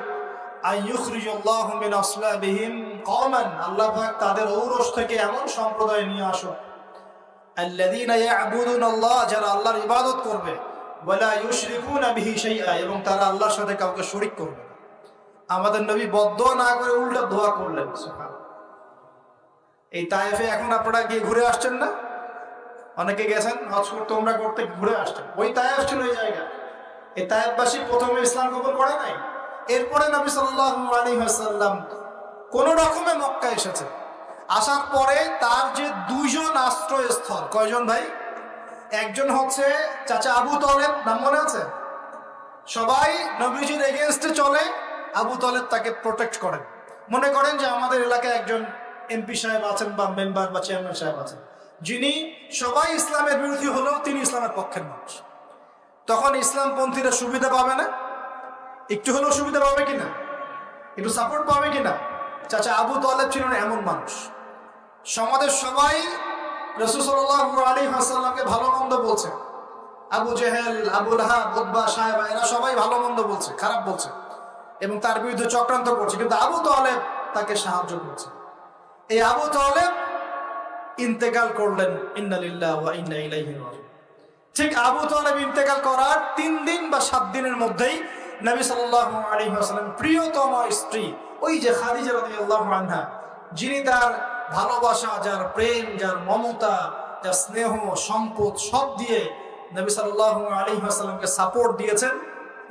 আইয়ুখরিজাল্লাহু মিন আসলাবিহিম কওমান, আল্লাহ পাক তাদের ঔরস থেকে এমন সম্প্রদায় নিয়ে আসো, আল্লাযীনা ইয়াবুদুনাল্লাহ, যারা আল্লাহর ইবাদত করবে, ওয়ালা ইউশরিকুনা বিহি শাইআ, এবং তারা আল্লাহর সাথে কাউকে শরীক করবে না। আমাদের নবী বদদোয়া না করে উল্টা দোয়া করলেন। সুবহানাল্লাহ। এই তায়েফে এখন আপনারা গিয়ে ঘুরে আসছেন না? অনেকে গেছেন হজ করতে, তোমরা করতে, ঘুরে আসছেন। ওই তায়েফ ছিল এই জায়গা। এই তায়েফবাসী প্রথমে ইসলাম কবুল করে নাই। এরপরে নবী সাল্লাল্লাহু আলাইহি ওয়াসাল্লাম কোন রকমে মক্কা এসেছে। আসার পরে তার যে 2 জন আশ্রয়স্থল, কয়জন ভাই? একজন হচ্ছে চাচা আবু তলেব, নাম মনে আছে? সবাই নবীজির এগেইনস্টে চলে, আবু তলেব তাকে প্রোটেক্ট করেন। মনে করেন যে আমাদের এলাকায় একজন এমপি সাহেব আছেন বা মেম্বার বা চেয়ারম্যান সাহেব আছেন, যিনি সবাই ইসলামের বিরোধী হলেও তিনি ইসলামের পক্ষের মানুষ। তখন ইসলামপন্থীরা সুবিধা পাবে না? একটু হলেও সুবিধা পাবে কিনা? একটু সাপোর্ট পাবে কিনা? চাচা আবু তলেব ছিলেন এমন মানুষ। সমাজের সবাই রাসূল সাল্লাল্লাহু আলাইহি ওয়াসাল্লামকে ভালো মন্দ বলছে। আবু জেহেল, আবু লাহাব, উতবা, সাহেবা, এরা সবাই ভালো মন্দ বলছে, খারাপ বলছে, এবং তার বিরুদ্ধে চক্রান্ত করছে। কিন্তু আবু তলেব তাকে সাহায্য করছে। এই আবু তলেব ইন্তেকাল করলেন। ইন্না লিল্লাহি ওয়া ইন্না ইলাইহি রাজিউন। ঠিক আবু তলেব ইন্তেকাল করার 3 দিন বা 7 দিনের মধ্যেই নবী সাল্লাল্লাহু আলাইহি ওয়াসাল্লাম প্রিয়তম স্ত্রী, ওই যে খাদিজা রাদিয়াল্লাহু আনহা, যিনি তার ভালোবাসা, যার প্রেম, যার মমতা, যার স্নেহ, সম্পদ সব দিয়ে নবী সাল্লাল্লাহু আলাইহি ওয়াসাল্লামকে সাপোর্ট দিয়েছেন,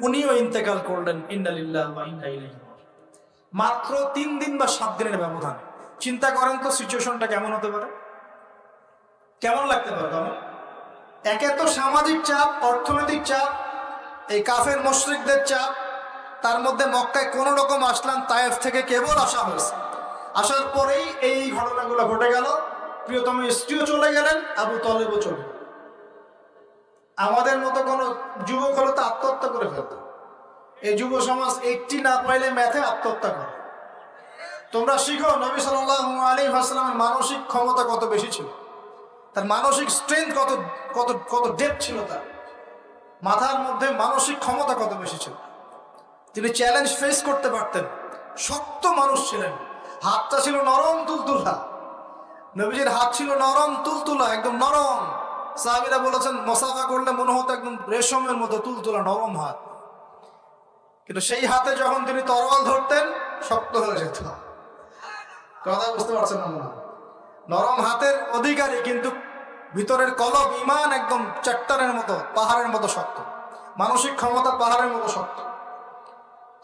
উনিও ইন্তেকাল করলেন। ইন্না লিল্লাহি ওয়া ইন্না ইলাইহি রাজিউন। মাত্র 3 দিন বা 7 দিনের ব্যবধান। চিন্তা করেন তো সিচুয়েশনটা কেমন হতে পারে, কেমন লাগতে পারে? তখন একে তো সামাজিক চাপ, অর্থনৈতিক চাপ, এই কাফের মুশরিকদের চাপ, তার মধ্যে মক্কায় কোন রকম আসলাম, তায়েফ থেকে কেবল আসা হয়েছে। আসার পরেই এই ঘটনাগুলো ঘটে গেল। প্রিয়তম স্ত্রীও চলে গেলেন, আবু তলেবও চলে গেলেন। আমাদের মতো কোন যুবক হলে তো আত্মহত্যা করে ফেলত। এই যুব সমাজ 80 না পাইলে ম্যাথে আত্মহত্যা করে। তোমরা শিখো নবী সাল্লাল্লাহু আলাইহি ওয়াসাল্লামের মানসিক ক্ষমতা কত বেশি ছিল, তার মানসিক স্ট্রেংথ কত কত কত ডেপথ ছিল, তার মাথার মধ্যে মানসিক ক্ষমতা কত বেশি ছিল। তিনি চ্যালেঞ্জ ফেস করতে পারতেন। শক্ত মানুষ ছিলেন। হাতটা ছিল নরম তুলতুলা। নবীজির হাত ছিল নরম তুলতুলা, একদম নরম। সাহাবীরা বলেছেন মুসাফা করলে মনে হতো একদম রেশমের মতো তুলতুলা নরম হাত। কিন্তু সেই হাতে যখন তিনি তরোয়াল ধরতেন শক্ত হয়ে যেত। কথা বুঝতে পারছেন না? মনে হয় নরম হাতের অধিকারী, কিন্তু ভিতরের কলব ঈমান একদম চট্টনের মতো, পাহাড়ের মতো শক্ত। মানসিক ক্ষমতা পাহাড়ের মতো শক্ত।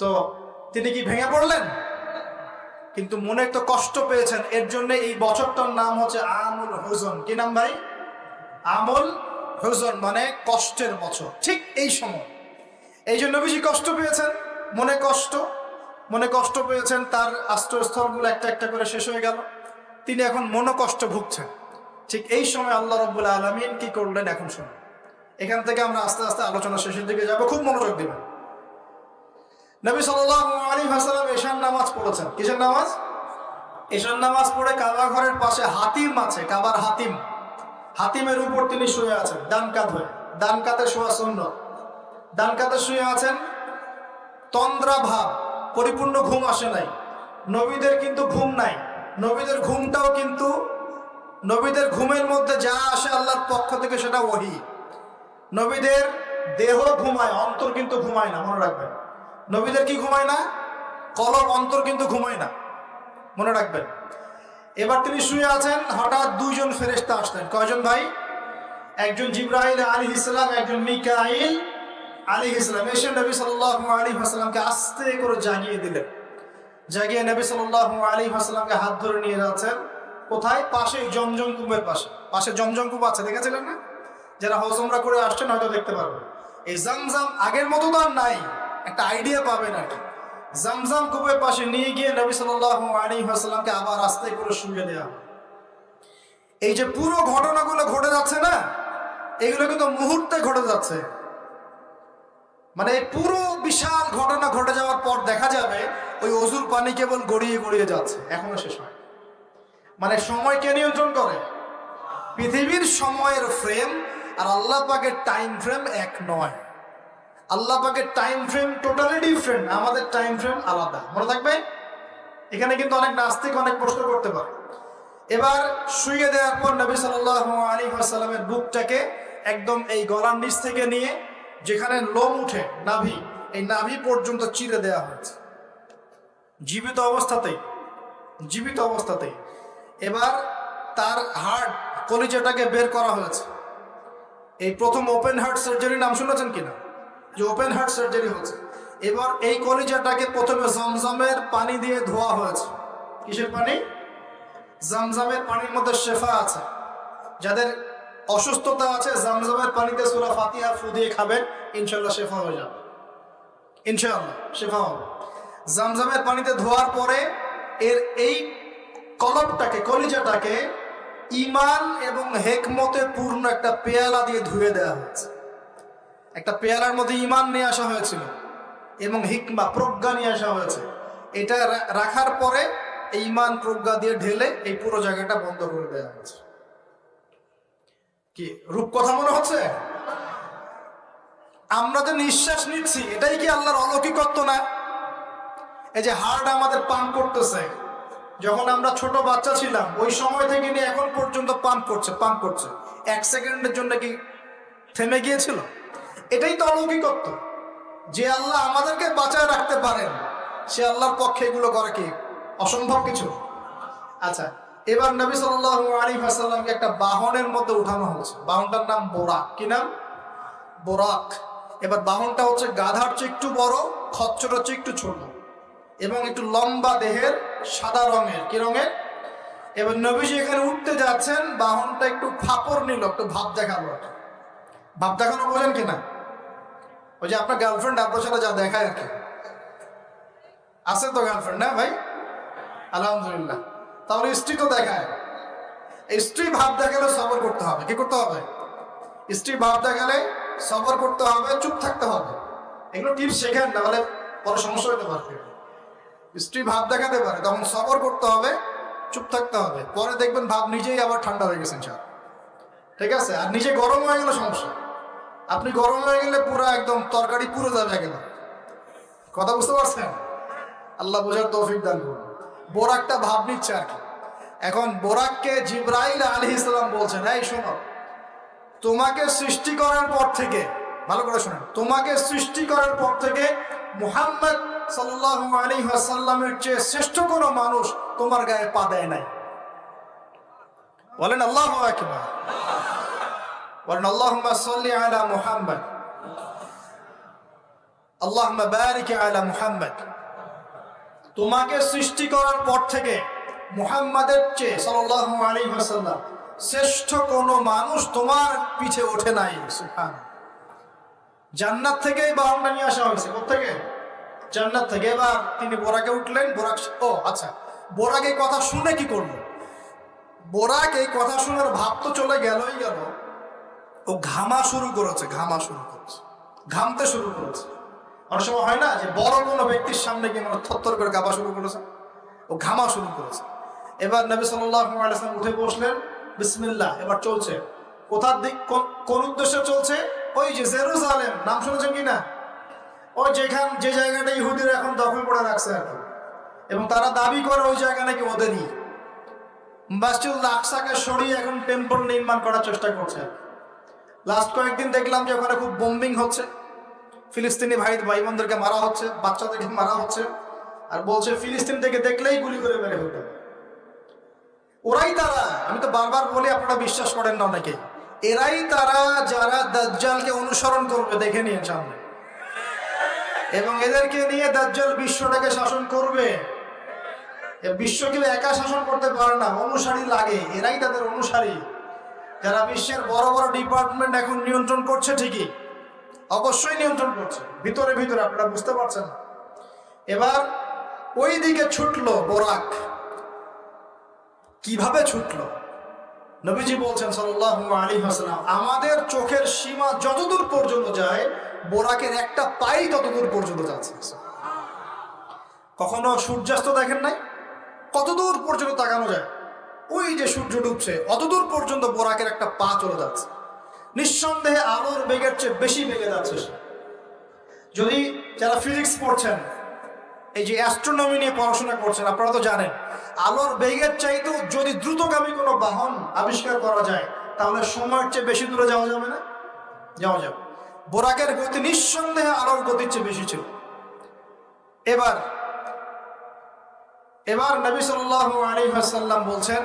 তো তিনি কি ভেঙে পড়লেন? কিন্তু মনে তো কষ্ট পেয়েছেন। এর জন্য এই বছরটার নাম হচ্ছে আমুল হুজন। কি নাম ভাই? আমুল হুজন, মানে কষ্টের বছর। ঠিক এই সময় এই জন্য বেশি কষ্ট পেয়েছেন, মনে কষ্ট পেয়েছেন। তার আশ্রয়স্থলগুলো একটা একটা করে শেষ হয়ে গেল। তিনি এখন মনোকষ্ট ভুগছেন। ঠিক এই সময় আল্লাহ রাব্বুল আলামিন কি করলেন এখন শুনুন। এখান থেকে আমরা আস্তে আস্তে আলোচনা শেষের দিকে যাব, খুব মনোযোগ দিবেন। নবী সাল্লাল্লাহু আলাইহি ওয়াসাল্লাম এশার নামাজ পড়েছেন। কিসের নামাজ? এশার নামাজ পড়ে কাবা ঘরের পাশে হাতিম আছে, কাবার হাতিম, হাতিমের উপর তিনি শুয়ে আছেন ডান কাত হয়ে। ডান কাতে শোয়া সুন্নাত। ডান কাতে শুয়ে আছেন, তন্দ্রা ভাব, পরিপূর্ণ ঘুম আসে নাই। নবীদের কিন্তু ঘুম নাই। নবীদের ঘুমটাও কিন্তু, নবীদের ঘুমের মধ্যে যা আসে আল্লাহর পক্ষ থেকে সেটা ওহী। নবীদের দেহ ঘুমায়, অন্তর কিন্তু ঘুমায় না, মনে রাখবেন। নবীদের কি ঘুমায় না? কলব, অন্তর কিন্তু ঘুমায় না, মনে রাখবেন। এবার তিনি শুয়ে আছেন, হঠাৎ দুইজন ফেরেশতা আসলেন। কয়জন ভাই? একজন জিবরাইল আলাইহিস সালাম, একজন মিকাইল আলাইহিস সালাম। এসে নবী সাল্লাল্লাহু আলাইহি ওয়াসাল্লামকে আস্তে করে জাগিয়ে দিলেন। জাগিয়ে নবী সাল্লাল্লাহু আলাইহি ওয়াসাল্লামকে হাত ধরে নিয়ে যাচ্ছেন। কোথায়? পাশে জমজম কূপের পাশে। পাশে জমজম কূপ আছে, দেখেছিলেন না? যারা হজ উমরা করে আসছেন হয়তো দেখতে পারবেন। এই জমজম আগের মতো তো আর নাই, একটা আইডিয়া পাবেন আর কি। জমজম কূপের পাশে নিয়ে গিয়ে নবী সাল্লাল্লাহু আলাইহি ওয়াসাল্লামকে আবার আস্তে করে শুইয়ে দেওয়া। এই যে পুরো ঘটনাগুলো ঘটে যাচ্ছে না, এগুলো কিন্তু মুহূর্তে ঘটে যাচ্ছে। মানে এই পুরো বিশাল ঘটনা ঘটে যাওয়ার পর দেখা যাবে ওই অজুর পানি কেবল গড়িয়ে গড়িয়ে যাচ্ছে, এখনো শেষ হয়। মানে সময়কে নিয়ন্ত্রণ করে পৃথিবীর সময়ের ফ্রেম আর আল্লাহ পাকের টাইম ফ্রেম এক নয়। আল্লাহ পাকের টাইম ফ্রেম টোটালি ডিফারেন্ট, আমাদের টাইম ফ্রেম আলাদা, মনে থাকবে। এখানে কিন্তু অনেক নাস্তিক অনেক প্রশ্ন করতে পারে। এবার শুইয়ে দেওয়ার পর নবী সাল্লাল্লাহু আলাইহি ওয়াসাল্লামের বুকটাকে একদম এই গলার নিচ থেকে নিয়ে যেখানে লোম উঠে নাভি, এই নাভি পর্যন্ত চিরে দেওয়া হয়েছে, জীবিত অবস্থাতেই, জীবিত অবস্থাতেই। এবার তার হার্ট, কলিজাটাকে বের করা হয়েছে। এই প্রথম ওপেন হার্ট সার্জারি নাম শুনেছেন কিনা? যে ওপেন হার্ট সার্জারি হচ্ছে। এবার এই কলিজাটাকে প্রথমে জমজমের পানি দিয়ে ধোয়া হয়েছে। কিসের পানি? জমজমের পানির মধ্যে শেফা আছে। যাদের অসুস্থতা আছে জমজমের পানিতে সূরা ফাতিহা ফু দিয়ে খাবেন, ইনশাআল্লাহ শেফা হয়ে যাবে, ইনশাআল্লাহ শেফা হবে। জমজমের পানিতে ধোয়ার পরে এর এই কলবটাকে, কলিজাটাকে ঈমান এবং হিকমতে পূর্ণ একটা পেয়ালা দিয়ে ধুয়ে দেওয়া হয়েছে। একটা পেয়ালার মধ্যে ঈমান নিয়ে আসা হয়েছিল এবং হিকমা, প্রজ্ঞা নিয়ে আসা হয়েছে। এটা রাখার পরে এই ঈমান প্রজ্ঞা দিয়ে ঢেলে এই পুরো জায়গাটা বন্ধ করে দেওয়া হয়েছে। কি রূপকথা মনে হচ্ছে? আমরা যে নিঃশ্বাস নিচ্ছি এটাই কি আল্লাহর অলৌকিকত্ব না? এই যে হার্ট আমাদের পাম্প করতেছে, যখন আমরা ছোট বাচ্চা ছিলাম ওই সময় থেকে নিয়ে এখন পর্যন্ত পাম্প করছে, পাম্প করছে। 1 সেকেন্ডের জন্য কি থেমে গিয়েছিল? এটাই তো অলৌকিকত্ব। যে আল্লাহ আমাদেরকে বাঁচায় রাখতে পারেন, সে আল্লাহর পক্ষে এগুলো করে কি অসম্ভব কিছু? আচ্ছা, এবার নবী সাল্লাল্লাহু আলাইহি ওয়াসাল্লামকে একটা বাহনের মধ্যে উঠানো হচ্ছে। বাহনটার নাম বোরাক। কি নাম? বোরাক। এবার বাহনটা হচ্ছে গাধার চেয়ে একটু বড়, খচ্চরের চেয়ে একটু ছোট এবং একটু লম্বা দেহের, সাদা রঙের। কি রঙের? এবার নবীজি এখানে উঠতে যাচ্ছেন, বাহনটা একটু ফাপড় নিল, একটু ভাব দেখালো। ভাব দেখানো বোঝেন কিনা? ওই যে আপনার গার্লফ্রেন্ড আপনার সাথে যা দেখায় আর কি। আছে তো গার্লফ্রেন্ড? না ভাই, আলহামদুলিল্লাহ। তাহলে স্ত্রী তো দেখায়। স্ত্রী ভাব দেখালে সবর করতে হবে। কি করতে হবে? স্ত্রী ভাব দেখালে সবর করতে হবে, চুপ থাকতে হবে। এগুলো টিপস শেখেন, না হলে বড় সমস্যা হতে পারে। স্ত্রী ভাব দেখাতে পারে, তখন সবর করতে হবে, চুপ থাকতে হবে। পরে দেখবেন ভাব নিজেই আবার ঠান্ডা হয়ে গেছেন সব, ঠিক আছে? আর নিজে গরম হয়ে গেলে সমস্যা। আপনি গরম হয়ে গেলে পুরো একদম তরকারি পুরো যাবে একেবারে। কথা বুঝতে পারছেন? আল্লাহ বোঝার তৌফিক দান করুন। বোরাকটা ভাব নিচ্ছে আর কি। এখন বোরাককে জিবরাইল আলাইহিস সালাম বলছেন, এই শোনো, তোমাকে সৃষ্টি করার পর থেকে, ভালো করে শোনেন, তোমাকে সৃষ্টি করার পর থেকে মুহাম্মদ সাল্লাল্লাহু আলাইহি ওয়াসাল্লামের চেয়ে শ্রেষ্ঠ কোনো মানুষ তোমার গায়ে পা দেয় নাই। বলেন আল্লাহু আকবার। বলেন আল্লাহুম্মা সাল্লি আলা মুহাম্মদ, আল্লাহুম্মা বারিক আলা মুহাম্মদ। তোমাকে সৃষ্টি করার পর থেকে মুহাম্মাদের চেয়ে সাল্লাল্লাহু আলাইহি ওয়াসাল্লাম শ্রেষ্ঠ কোনো মানুষ তোমার পিছে ওঠে নাই। সুবহানাল্লাহ। জান্নাত থেকে এই বাহনটা নিয়ে আসা হয়েছে। কোথেকে? জান্নাত থেকে। এবার তিনি বোরাকে উঠলেন। বোরাক, ও আচ্ছা, বোরাকে কথা শুনে কি করলো? বোরাক এই কথা শোনার ভাব তো চলে গেলই গেল, ও ঘামা শুরু করেছে, ঘামতে শুরু করেছে। অনেক সময় হয় না যে বড় কোনো ব্যক্তির সামনে গিয়ে মানে থরথর করে কাঁপা শুরু করেছে, ও ঘামা শুরু করেছে। এবার নবী সাল্লাল্লাহু আলাইহি ওয়াসাল্লাম উঠে বসলেন, বিসমিল্লাহ, এবার চলছে। কোথার দিক, কোন উদ্দেশ্যে চলছে? ওই যে জেরুজালেম, নাম শুনেছেন কি না? ওই যে জায়গাটা ইহুদিরা এখন দখল করে রাখছে আর কি, এবং তারা দাবি করে ওই জায়গা নাকি ওদেরই। মসজিদুল আকসাকে সরিয়ে এখন টেম্পল নির্মাণ করার চেষ্টা করছে। লাস্ট কয়েকদিন দেখলাম যে ওখানে খুব বোম্বিং হচ্ছে, ফিলিস্তিনি ভাই বোনদেরকে মারা হচ্ছে, বাচ্চাদেরকে মারা হচ্ছে, আর বলছে ফিলিস্তিন থেকে দেখলেই গুলি করে মেরে ফেলবে। ওরাই তারা, আমি তো বারবার বলি, আপনারা বিশ্বাস করেন না অনেকে, এরাই তারা যারা দাজ্জালকে অনুসরণ করবে, দেখে নিয়ে সামনে, এবং এদেরকে নিয়ে দাজ্জাল বিশ্বটাকে শাসন করবে। বিশ্ব কেউ একা শাসন করতে পারে না, অনুসারী লাগে, এরাই তাদের অনুসারী, যারা বিশ্বের বড় বড় ডিপার্টমেন্ট এখন নিয়ন্ত্রণ করছে। ঠিকই, অবশ্যই নিয়ন্ত্রণ করছে, ভিতরে ভিতরে, আপনারা বুঝতে পারছেন। এবার ওই দিকে ছুটলো বোরাক। কিভাবে ছুটলো? নবীজি বলছেন সাল্লাল্লাহু আলাইহি ওয়াসাল্লাম, আমাদের চোখের সীমা যতদূর পর্যন্ত যায়, বোরাকের একটা পাই ততদূর পর্যন্ত যাচ্ছে। কখনো সূর্যাস্ত দেখেন নাই? কতদূর পর্যন্ত তাকানো যায়? ওই যে সূর্য ডুবছে, অতদূর পর্যন্ত বোরাকের একটা পা চলে যাচ্ছে। নিঃসন্দেহে আলোর বেগের চেয়ে বেশি বেগে যাচ্ছে সে। যদি যারা ফিজিক্স পড়ছেন, এই যে অ্যাস্ট্রোনমি নিয়ে পড়াশোনা করছেন, আপনারা তো জানেন, আলোর বেগের চাইতেও যদি দ্রুতগামী কোনো বাহন আবিষ্কার করা যায়, তাহলে সময়ের চেয়ে বেশি দূরে যাওয়া যাবে না? যাওয়া যাবে। বোরাকের গতি নিঃসন্দেহে আলোর গতির চেয়ে বেশি ছিল। এবার নবী সাল্লাল্লাহু আলাইহি ওয়াসাল্লাম বলছেন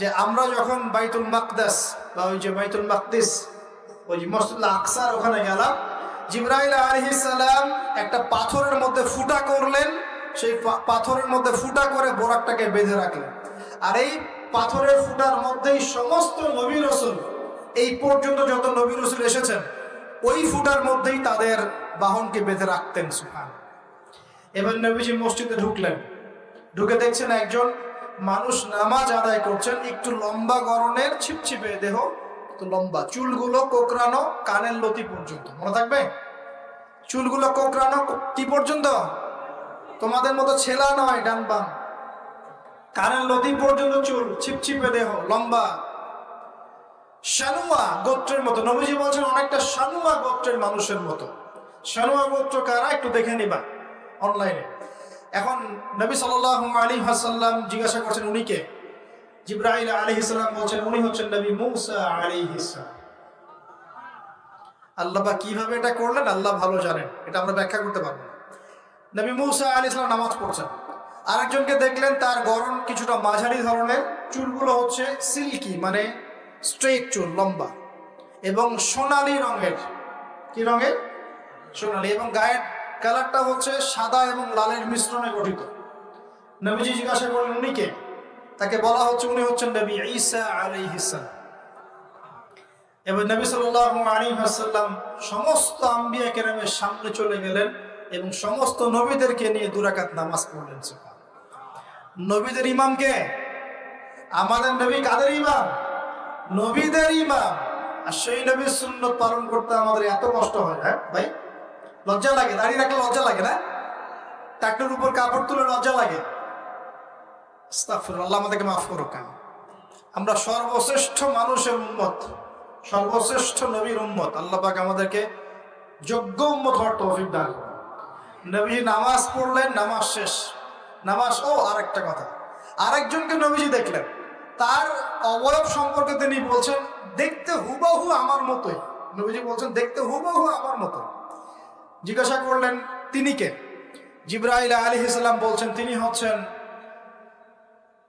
যে আমরা যখন বাইতুল মাকদাস, বা ওই যে বাইতুল মাকদিস, ওই যে মসজিদুল আকসার ওখানে গেলাম, জিবরাইল আলাইহিস সালাম একটা পাথরের মধ্যে ফুটা করলেন, সেই পাথরের মধ্যে ফুটা করে বোরাকটাকে বেঁধে রাখলেন। আর এই পাথরের ফুটার মধ্যেই সমস্ত নবী রাসূল, এই পর্যন্ত যত নবী রাসূল এসেছেন, ওই ফুটার মধ্যেই তাদের বাহনকে বেঁধে রাখতেন। সুবহানাল্লাহ। এবার নবীজি মসজিদে ঢুকলেন, ঢুকে দেখছেন একজন মানুষ নামাজ আদায় করছেন, একটু লম্বা গড়নের, ছিপছিপে দেহ, তো লম্বা, চুলগুলো কোকড়ানো কানের লতি পর্যন্ত। মনে থাকবে, চুলগুলো কোকড়ানো কি পর্যন্ত? তোমাদের মতো ছেলা নয় ডান বাম, কানের লতি পর্যন্ত চুল, ছিপছিপে দেহ, লম্বা, শানুয়া গোত্রের মতো। নবীজি বলছেন অনেকটা শানুয়া গোত্রের মানুষের মতো। শানুয়া গোত্র কারা? একটু দেখে নিবা অনলাইনে। এখন নবী সাল্লাল্লাহু আলাইহি ওয়াসাল্লাম জিজ্ঞাসা করছেন উনি কে? জিবরাইল আলাইহিস সালাম বলছেন উনি হচ্ছেন নবী মূসা আলাইহিস সালাম। আল্লাহ বা কিভাবে এটা করলেন আল্লাহ ভালো জানেন, এটা আমরা ব্যাখ্যা করতে পারবো না। নবী মূসা আলাইহিস সালাম নামাজ পড়ছেন, আরেকজনকে দেখলেন তার গড়ন কিছুটা মাঝারি ধরনের, চুলগুলো হচ্ছে সিল্কি, মানে স্ট্রেট চুল, লম্বা, এবং সোনালী রঙের। কি রঙের? সোনালী। এবং গায়ের কালারটা হচ্ছে সাদা এবং লালের মিশ্রণে গঠিত। নবীজি জিজ্ঞাসা করলেন উনি কে? তাকে বলা হচ্ছে উনি হচ্ছেন নবী ঈসা আলাইহিস সালাম। এবার নবী সাল্লাল্লাহু আলাইহি ওয়াসাল্লাম সমস্ত আম্বিয়া কেরামের সামনে চলে গেলেন এবং সমস্ত নবীদেরকে নিয়ে 2 রাকাত নামাজ পড়লেন। নবীদের ইমাম কে? আমাদের নবী কাদের ইমাম? নবীদের ইমাম। আর সেই নবীর সুন্নাত পালন করতে আমাদের এত কষ্ট হয়। হ্যাঁ ভাই, লজ্জা লাগে? দাঁড়িয়ে রাখলে লজ্জা লাগে না? টাকটার উপর কাপড় তুলে লজ্জা লাগে? আস্তাগফিরুল্লাহ, আল্লাহ আমাদেরকে মাফ করুক। আমরা সর্বশ্রেষ্ঠ মানুষের উম্মত, সর্বশ্রেষ্ঠ নবীর উম্মত। আল্লাহ পাক আমাদেরকে যোগ্য উম্মত হওয়ার তৌফিক দান করুন। নবী নামাজ পড়লেন, নামাজ শেষ। নামাজ, ও আরেকটা কথা, আরেকজনকে নবীজি দেখলেন, তার অবয়ব সম্পর্কে তিনি বলছেন দেখতে হুবহু আমার মতোই। নবীজি বলছেন দেখতে হুবহু আমার মতো। জিজ্ঞাসা করলেন তিনি কে? জিবরাইল আলাইহিস সালাম বলছেন তিনি হচ্ছেন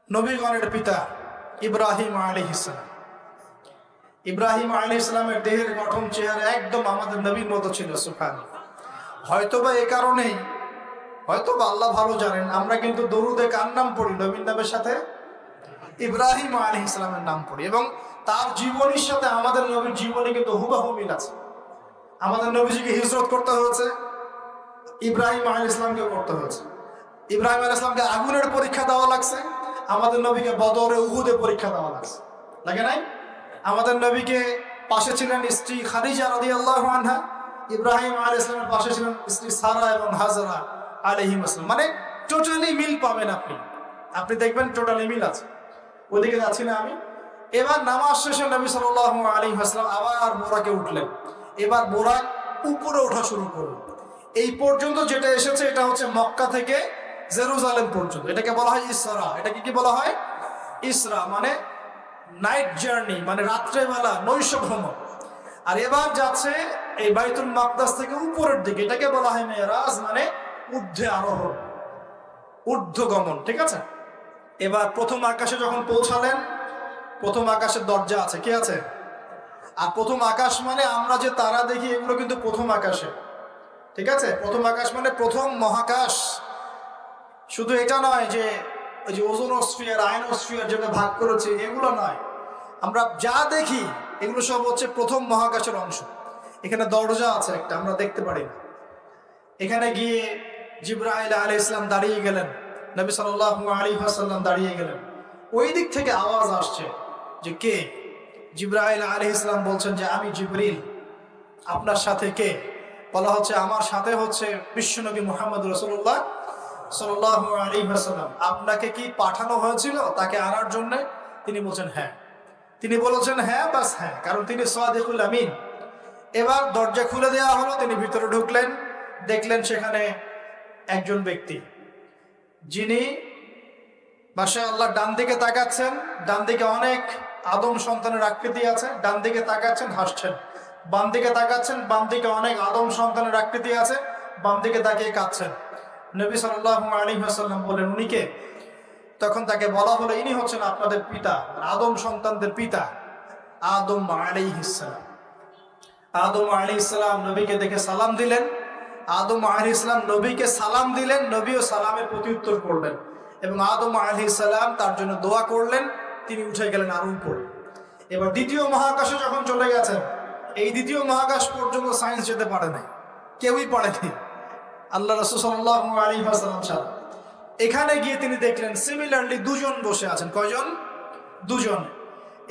নবীগণের পিতা ইব্রাহিম আলাইহিস সালাম। ইব্রাহিম আলাইহিস সালামের দেহের গঠন, চেহারা একদম আমাদের নবীর মতো ছিল। সুবহানাল্লাহ। হয়তোবা এই কারণেই, হয়তোবা আল্লাহ ভালো জানেন, আমরা কিন্তু দরুদে কার নাম পড়ি? নবীর নামের সাথে ইব্রাহিম আলাইহিস সালামের নাম পড়ি, এবং তার জীবনীর সাথে আমাদের নবীর জীবনী কিন্তু হুবহু মিল আছে। আমাদের নবীজিকে হিজরত করতে হয়েছে, ইব্রাহিম আলাইহিস সালামকে করতে হয়েছে। ইব্রাহিম আলাইহিস সালামকে আগুনের পরীক্ষা দেওয়া লাগছে, আমাদের নবীকে বদরে উহুদে পরীক্ষা দেওয়া লাগছে, লাগে নাই? আমাদের নবীকে পাশে ছিলেন স্ত্রী খাদিজা রাদিয়াল্লাহু আনহা, ইব্রাহিম আলাইহিস সালামের পাশে ছিলেন স্ত্রী সারা এবং হাজরা আলাইহিম আসসালাম। মানে টোটালি মিল পাবেন আপনি দেখবেন টোটালি মিল আছে। ওদিকে যাচ্ছি না আমি। এবার নামাজ শেষে নবী সাল্লাল্লাহু আলাইহি ওয়াসাল্লাম আবার বোরাকে উঠলেন। এবার বোরাক উপরে ওঠা শুরু করলেন। এই পর্যন্ত যেটা এসেছে এটা হচ্ছে মক্কা থেকে জেরুজালেম পর্যন্ত। এটাকে বলা হয় ইসরা। এটাকে কি বলা হয়? ইসরা মানে নাইট জার্নি, মানে রাত্রেবেলা নৈশ ভ্রমণ। আর এবার যাচ্ছে এই বাইতুল মাকদাস থেকে উপরের দিকে, এটাকে বলা হয় মেরাজ, মানে ঊর্ধ্বে আরোহণ, ঊর্ধ্বগমন। ঠিক আছে? এবার প্রথম আকাশে যখন পৌঁছালেন, প্রথম আকাশের দরজা আছে, কি আছে? আর প্রথম আকাশ মানে আমরা যে তারা দেখি এগুলো কিন্তু প্রথম আকাশে। ঠিক আছে? প্রথম আকাশ মানে প্রথম মহাকাশ। শুধু এটা নয় যে ওই যে ওজোনোস্ফিয়ার আয়নোস্ফিয়ার যেটা ভাগ করেছে এগুলো নয়, আমরা যা দেখি এগুলো সব হচ্ছে প্রথম মহাকাশের অংশ। এখানে দরজা আছে একটা, আমরা দেখতে পারি না। এখানে গিয়ে জিবরাইল আলাইহিস সালাম দাঁড়িয়ে গেলেন, নবী সাল্লাল্লাহু আলাইহি ওয়াসাল্লাম দাঁড়িয়ে গেলেন। ওই দিক থেকে আওয়াজ আসছে যে কে? জিবরাইল আলাইহিস সালাম বলছেন যে আমি জিবরিল। আপনার সাথে কে? বলা হচ্ছে আমার সাথে হচ্ছে বিশ্বনবী মুহাম্মদ রাসূলুল্লাহ সাল্লাল্লাহু আলাইহি ওয়াসাল্লাম। আপনাকে কি পাঠানো হয়েছিল তাকে আনার জন্য? তিনি বলছেন হ্যাঁ। তিনি বলেছেন হ্যাঁ, বাস হ্যাঁ, কারণ তিনি সাদিকুল আমিন। এবার দরজা খুলে দেওয়া হলো, তিনি ভিতরে ঢুকলেন। দেখলেন সেখানে একজন ব্যক্তি, যিনি মাশাআল্লাহ ডান দিকে তাকাচ্ছেন, ডান দিকে অনেক আদম সন্তানের আকৃতি আছে, ডান দিকে তাকাচ্ছেন হাসছেন, বাম দিকে তাকাচ্ছেন, বাম দিকে অনেক আদম সন্তানের আকৃতি আছে, বাম দিকে তাকিয়ে কাঁদছেন। নবী সাল্লাল্লাহু আলাইহি ওয়াসাল্লাম বলেন উনি কে? তখন তাকে বলা হলো ইনি হচ্ছেন আপনাদের পিতা, আদম সন্তানদের পিতা, আদম আলাইহিস সালাম। আদম আলাইহিস সালাম নবীকে দেখে সালাম দিলেন। আদম আলাইহিস সালাম নবীকে সালাম দিলেন, নবীও সালামের প্রত্যুত্তর করলেন এবং আদম আলাইহিস সালাম তার জন্য দোয়া করলেন। তিনি উঠে গেলেন আরো উপরে। এবার দ্বিতীয় মহাকাশে যখন চলে গেছেন, এই দ্বিতীয় মহাকাশ পর্যন্ত সায়েন্স যেতে পারে নাই, কেউই পারেনি, আল্লাহ রাসূল সাল্লাল্লাহু আলাইহি ওয়াসাল্লাম ছাড়া। এখানে গিয়ে তিনি দেখলেন সিমিলারলি দুজন বসে আছেন। কয়জন? দুজন।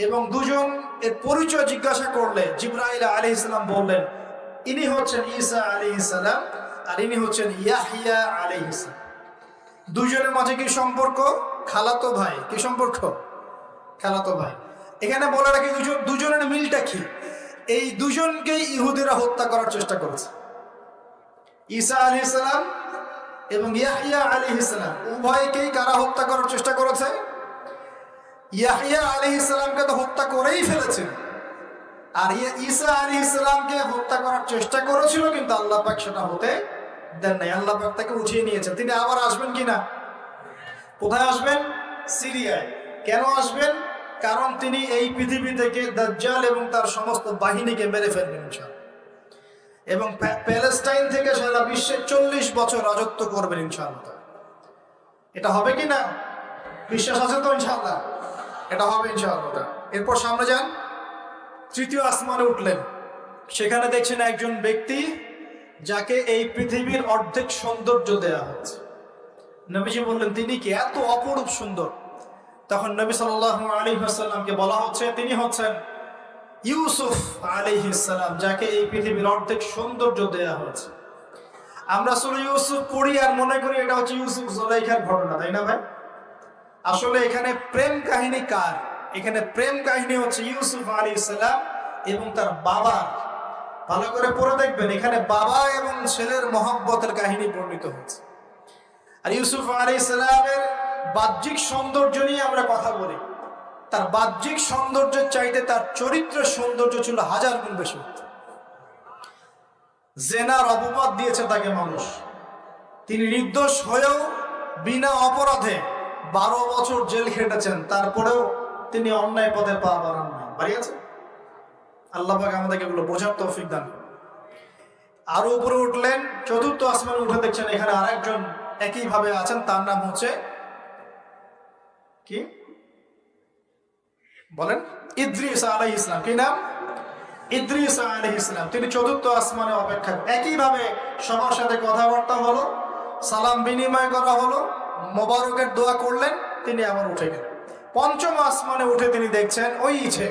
এবং দুজন এর পরিচয় জিজ্ঞাসা করলে জিবরাইল আলাইহিস সালাম বললেন ইনি হচ্ছেন ঈসা আলাইহিস সালাম আর ইনি হচ্ছেন ইয়াহইয়া আলাইহিস সালাম। দুজনের মাঝে কি সম্পর্ক? খালাতো ভাই। কি সম্পর্ক? খালাতো ভাই। এখানে বলে রাখি দুজনের মিলটা কি? এই দুজনকেই ইহুদিরা হত্যা করার চেষ্টা করেছে। ঈসা আলাইহিস সালাম এবং ইয়াহইয়া আলাইহিস সালাম উভয়কেই কারা হত্যা করার চেষ্টা করেছে? ইয়াহইয়া আলাইহিস সালামকে তো হত্যা করেই ফেলেছেন, আর ঈসা আলাইহিস সালামকে হত্যা করার চেষ্টা করেছিল, কিন্তু আল্লাহ পাক সেটা হতে দেন নাই। আল্লাহ পাক তাকে উঠিয়ে নিয়েছেন। তিনি আবার আসবেন কিনা? কোথায় আসবেন? সিরিয়ায়। কেন আসবেন? কারণ তিনি এই পৃথিবী থেকে দাজ্জাল এবং তার সমস্ত বাহিনীকে মেরে ফেলবেন ইনশাআল্লাহ, এবং প্যালেস্টাইন থেকে সারা বিশ্বে 40 বছর রাজত্ব করবেন ইনশাআল্লাহ। এটা হবে কি না? বিশ্বাস আছে তো ইনশাআল্লাহ? এটা হবে ইনশাআল্লাহ। এরপর সামনে যান, তৃতীয় আসমানে উঠলেন। সেখানে দেখছেন একজন ব্যক্তি যাকে এই পৃথিবীর অর্ধেক সৌন্দর্য দেয়া হচ্ছে। নবীজি বললেন তিনি কি? এত অপরূপ সুন্দর। তখন নবী সাল্লাল্লাহু আলাইহি ওয়াসাল্লামকে বলা হচ্ছে তিনি হচ্ছেন ইউসুফ আলাইহিস সালাম, যাকে এই পৃথিবীর অর্ধেক সৌন্দর্য দেয়া হয়েছে। আমরা সূরা ইউসুফ পড়ি আর মনে করি এটা হচ্ছে ইউসুফ জুলাইখার ঘটনা, তাই না ভাই? আসলে এখানে প্রেম কাহিনী কার? এখানে প্রেম কাহিনী হচ্ছে ইউসুফ আলাইহিস সালাম এবং তার বাবা। ভালো করে পড়ে দেখবেন, এখানে বাবা এবং ছেলের মহব্বতের কাহিনী বর্ণিত হচ্ছে। আর ইউসুফ আলাইহিস সালামের বাহ্যিক সৌন্দর্য নিয়ে আমরা কথা বলি, তার বাহ্যিক সৌন্দর্যের চাইতে তার চরিত্রের সৌন্দর্য ছিল 1000 গুণ বেশি। জেনার অপবাদ দিয়েছে তাকে মানুষ, তিনি নির্দোষ হয়েও বিনা অপরাধে 12 বছর জেল খেটেছেন, তারপরেও তিনি অন্যায় পথে পা বাড়ান নাই। বাড়িয়েছে? আল্লাহ পাক আমাদেরকে এগুলো বোঝার তৌফিক দান করুন। আরো উপরে উঠলেন, চতুর্থ আসমানে উঠে দেখছেন এখানে আরেকজন একইভাবে আছেন, তার নাম হচ্ছে কি বলেন? ইদ্রিস আলাইহিস সালাম। কি নাম? ইদ্রিস আলাইহিস সালাম। তিনি চতুর্থ আসমানে অপেক্ষা। একইভাবে সবার সাথে কথাবার্তা হলো, সালাম বিনিময় করা হলো, মোবারকের দোয়া করলেন, তিনি আবার উঠে গেলেন। পঞ্চম আসমানে উঠে তিনি দেখছেন ওই ইচ্ছে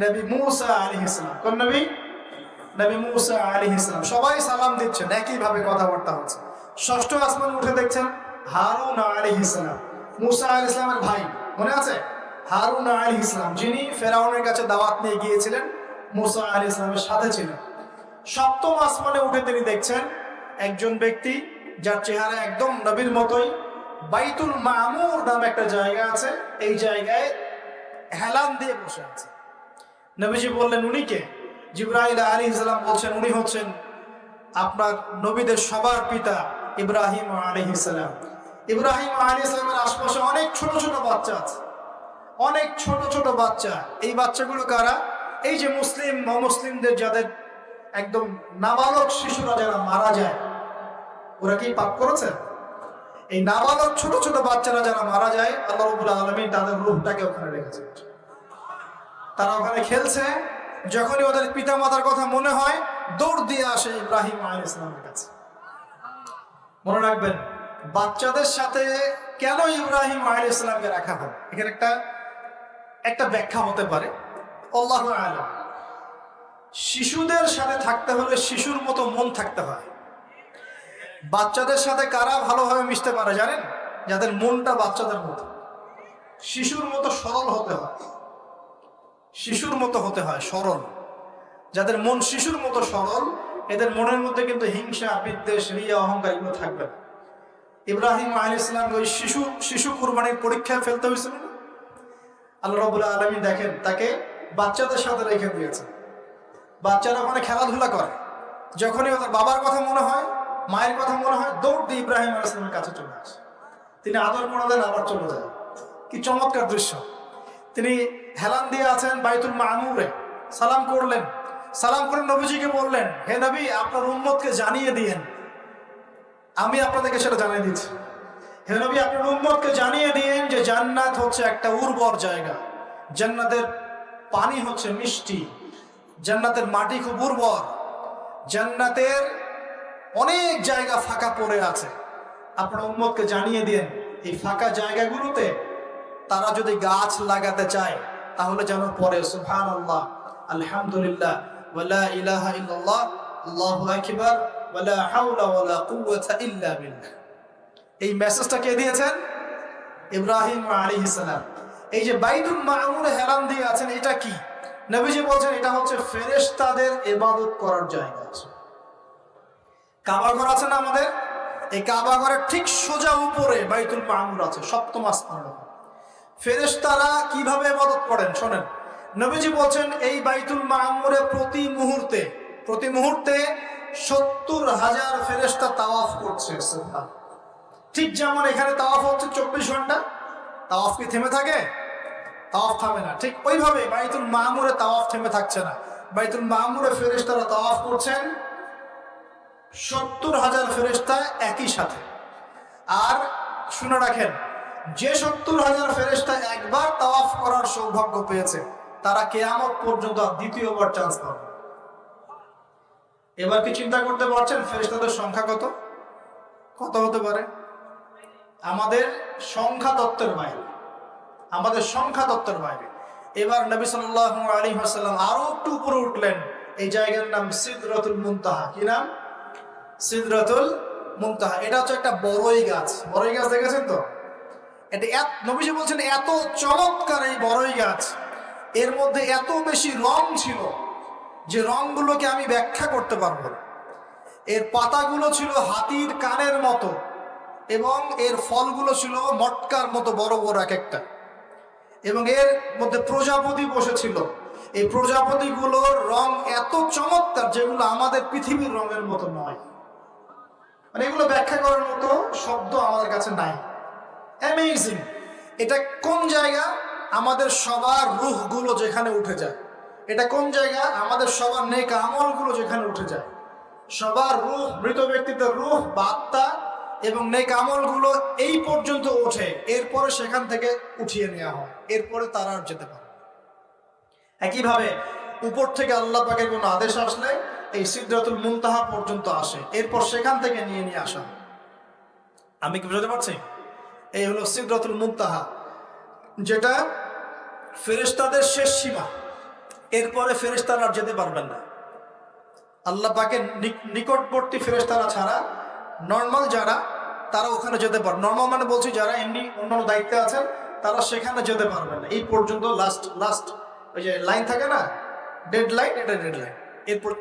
নবী মূসা আলাইহিস সালাম। কোন নবী? নবী মূসা আলাইহিস সালাম। সবাই সালাম দিচ্ছেন, একইভাবে কথাবার্তা হচ্ছে। ষষ্ঠ আসমানে উঠে দেখছেন হারুন আলাইহিস সালাম, মূসা আলাইহিস সালামের ভাই, মনে আছে? হারুন আলাইহিস সালাম, যিনি ফেরাউনের কাছে দাওয়াত নিয়ে গিয়েছিলেন, মূসা আলাইহিস সালামের সাথে ছিলেন। সপ্তম আসমানে উঠে তিনি দেখছেন একজন ব্যক্তি যার চেহারা একদম নবীর মতোই। বাইতুল মামুর নামে একটা জায়গা আছে, এই জায়গায় হেলান দিয়ে বসে আছে। নবীজি বললেন উনি কে? জিবরাইল আলাইহিস সালাম বলছেন উনি হচ্ছেন আপনার নবীদের সবার পিতা ইব্রাহিম আলাইহিস সালাম। ইব্রাহিম আলাইহিস সালামের আশপাশে অনেক ছোট ছোট বাচ্চা আছে, অনেক ছোট ছোট বাচ্চা। এই বাচ্চাগুলো কারা? এই যে মুসলিম অমুসলিমদের যাদের একদম নাবালক শিশুরা যারা মারা যায়, ওরা কি পাপ করেছে? এই নাবালক ছোট ছোট বাচ্চারা যারা মারা যায়, আল্লাহ রাব্বুল আলামিন তাদের রূহটাকে ওখানে রেখেছে। তারা ওখানে খেলছে, যখনই ওদের পিতা মাতার কথা মনে হয় দৌড় দিয়ে আসে ইব্রাহিম আলাইহিস সালামের কাছে। মনে রাখবেন, বাচ্চাদের সাথে কেন ইব্রাহিম আলাইহিস সালামকে রাখা হয়, এখানে একটা ব্যাখ্যা হতে পারে, আল্লাহু আ'লাম। শিশুদের সাথে থাকতে হলে শিশুর মতো মন থাকতে হয়। বাচ্চাদের সাথে কারা ভালোভাবে মিশতে পারে জানেন? যাদের মনটা বাচ্চাদের মতো, শিশুর মতো সরল হতে হয়, শিশুর মতো হতে হয়, সরল। যাদের মন শিশুর মতো সরল, এদের মনের মধ্যে কিন্তু হিংসা, বিদ্বেষ, রিয়া, অহংকার এগুলো থাকবে না। ইব্রাহিম আলাইহিস সালাম ওই শিশু কুরবানির পরীক্ষায় ফেলতে হয়েছিল না? আল্লাহ রাব্বুল আলামিন দেখেন তাকে বাচ্চাদের সাথে রেখে দিয়েছে। বাচ্চারা ওখানে খেলাধুলা করে, যখনই ওদের বাবার কথা মনে হয়, মায়ের কথা মনে হয়, দৌড় দিয়ে ইব্রাহিম আলাইহিস সালামের কাছে চলে আসে। তিনি আদর করে দেন, আবার চলে যায়। কি চমৎকার দৃশ্য! তিনি হেলান দিয়ে আছেন বাইতুল মামুরে, সালাম করলেন। সালাম করে নবীজিকে বললেন, হে নবী, আপনার উম্মতকে জানিয়ে দিয়েন, আমি আপনাদেরকে সেটা জানিয়ে দিচ্ছি। হে নবী, আপনার উম্মতকে জানিয়ে দিয়েন যে জান্নাত হচ্ছে একটা উর্বর জায়গা, জান্নাতের পানি হচ্ছে মিষ্টি, জান্নাতের মাটি খুব উর্বর, জান্নাতের অনেক জায়গা ফাঁকা পড়ে আছে। আপনার উম্মতকে জানিয়ে দিন এই ফাঁকা জায়গাগুলোতে তারা যদি গাছ লাগাতে চায় তাহলে যেন পড়ে সুবহানাল্লাহ, আলহামদুলিল্লাহ, ওয়ালা ইলাহা ইল্লাল্লাহ, আল্লাহু আকবার, ওয়ালা হাওলা ওয়ালা কুওয়াতা ইল্লা বিল্লাহ। এই মেসেজটা কে দিয়েছেন? ইব্রাহিম আলাইহিস সালাম। এই যে বাইতুল মামুরে হেলান দিয়ে আছেন, এটা কি? নবীজি বলছেন এটা হচ্ছে ফেরেশতাদের ইবাদত করার জায়গা। কাবা ঘর আছে না আমাদের, এই কাবা ঘরের ঠিক সোজা উপরে বাইতুল মামুর আছে, সপ্তম আসমানে। ফেরেশতারা কিভাবে ইবাদত করেন শোনেন। নবীজি বলছেন এই বাইতুল মামুরে প্রতি মুহূর্তে 70,000 ফেরেশতা তাওয়াফ করছে। ঠিক যেমন এখানে তাওয়াফ হচ্ছে 24 ঘন্টা, তাওয়াফ কি থেমে থাকে? তাওয়াফ থামে না। ঠিক ওইভাবে বাইতুল মামুরে তাওয়াফ থেমে থাকছে না। বাইতুল মামুরে ফেরেশতারা তাওয়াফ করছেন 70,000 ফেরেশতা একই সাথে। আর শুনে রাখেন, যে 70,000 ফেরেশতা একবার তাওয়াফ করার সৌভাগ্য পেয়েছে তারা কিয়ামত পর্যন্ত দ্বিতীয়বার চান্স পাবে। এবার কি চিন্তা করতে পারছেন ফেরেশতাদের সংখ্যা কত কত হতে পারে? আমাদের সংখ্যা তত্ত্বের বাইরে, আমাদের সংখ্যা তত্ত্বের বাইরে। এবার নবী সাল্লাল্লাহু আলাইহি ওয়াসাল্লাম আরো একটু উপরে উঠলেন। এই জায়গার নাম সিদরাতুল মুনতাহা। কি নাম? সিদরাতুল মুনতাহা। এটা হচ্ছে একটা বড়ই গাছ। বড়ই গাছ দেখেছেন তো? এটা নবীজি বলছেন এত চমৎকার এই বড়ই গাছ, এর মধ্যে এত বেশি রং ছিল যে রংগুলোকে আমি ব্যাখ্যা করতে পারবো না। এর পাতাগুলো ছিল হাতির কানের মতো এবং এর ফলগুলো ছিল মটকার মতো বড় বড় এক একটা, এবং এর মধ্যে প্রজাপতি বসেছিল। এই প্রজাপতিগুলোর রং এত চমৎকার যেগুলো আমাদের পৃথিবীর রঙের মতো নয়। মানে এগুলো ব্যাখ্যা করার মতো শব্দ আমাদের কাছে নাই। অ্যামেজিং! এটা কোন জায়গা? আমাদের সবার রূহগুলো যেখানে উঠে যায়। এটা কোন জায়গা? আমাদের সবার নেক আমলগুলো যেখানে উঠে যায়। সবার রূহ, মৃত ব্যক্তিদের রূহ বা আত্মা এবং নেক আমলগুলো এই পর্যন্ত ওঠে, এরপরে সেখান থেকে উঠিয়ে নেওয়া হয়, এরপরে তারা আর যেতে পারে। একইভাবে উপর থেকে আল্লাহ পাকের কোনো আদেশ আসলে এই সিদরাতুল মুনতাহা পর্যন্ত আসে, এরপর সেখান থেকে নিয়ে আসা হয়। আমি কি বুঝতে পারছি? এই হলো সিদরাতুল মুনতাহা। যেটা ফেরেশতাদের শেষ সীমা, এরপরে ফেরেশতারা আর যেতে পারবেন না। আল্লাহ পাকের নিকটবর্তী ফেরেশতারা ছাড়া নর্মাল যারা, তারা ওখানে যেতে পারে। নর্মাল মানে বলছি যারা এমনি অন্যান্য দায়িত্বে আছেন, তারা সেখানে যেতে পারবেন না। এই পর্যন্ত লাস্ট ওই যে লাইন থাকে না, ডেড লাইন, এটা ডেড লাইন,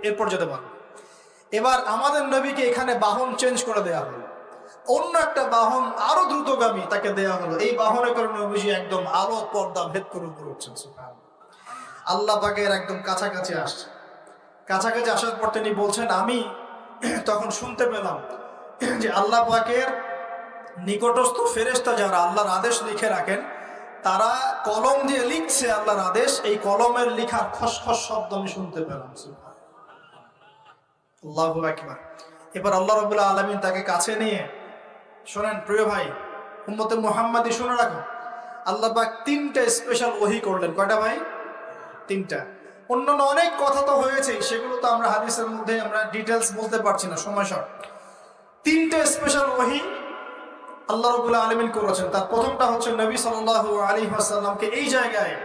এরপর যেতে পারবে। এবার আমাদের নবীকে এখানে বাহন চেঞ্জ করে দেওয়া হলো, অন্য একটা বাহন আরো দ্রুতগামী তাকে দেওয়া হলো। এই বাহনের কারণে নবীজি একদম আলো পর্দা ভেদ করে উপরে উঠছেন। আল্লাহ পাকের একদম কাছাকাছি আসছে। কাছাকাছি আসার পর তিনি বলছেন, আমি তখন শুনতে পেলাম যে আল্লাহ পাকের নিকটস্থ ফেরেশতা যারা আল্লাহর আদেশ লিখে রাখেন, তারা কলম দিয়ে লিখছে আল্লাহর আদেশ। এই কলমের লিখার খসখস শব্দ আমি শুনতে পেলাম। আল্লাহু আকবার। এবার আল্লাহ রাব্বুল আলামিন তাকে কাছে নিয়ে, শোনেন প্রিয় ভাই উম্মতে মুহাম্মাদি, শুনে রাখো, আল্লাহ পাক 3টা স্পেশাল ওহী করলেন। কয়টা ভাই? 3টা। অন্যান্য অনেক কথা তো হয়েছে, সেগুলো তো আমরা হাদিসের মধ্যে আমরা ডিটেলস বলতে পারছি না, সময় শর্ট। 3টে স্পেশাল ওহী আল্লাহ রাব্বুল আলামিন করেছেন। তার প্রথমটা হচ্ছে নবী সাল্লাল্লাহু আলাইহি ওয়াসাল্লামকে এই জায়গায়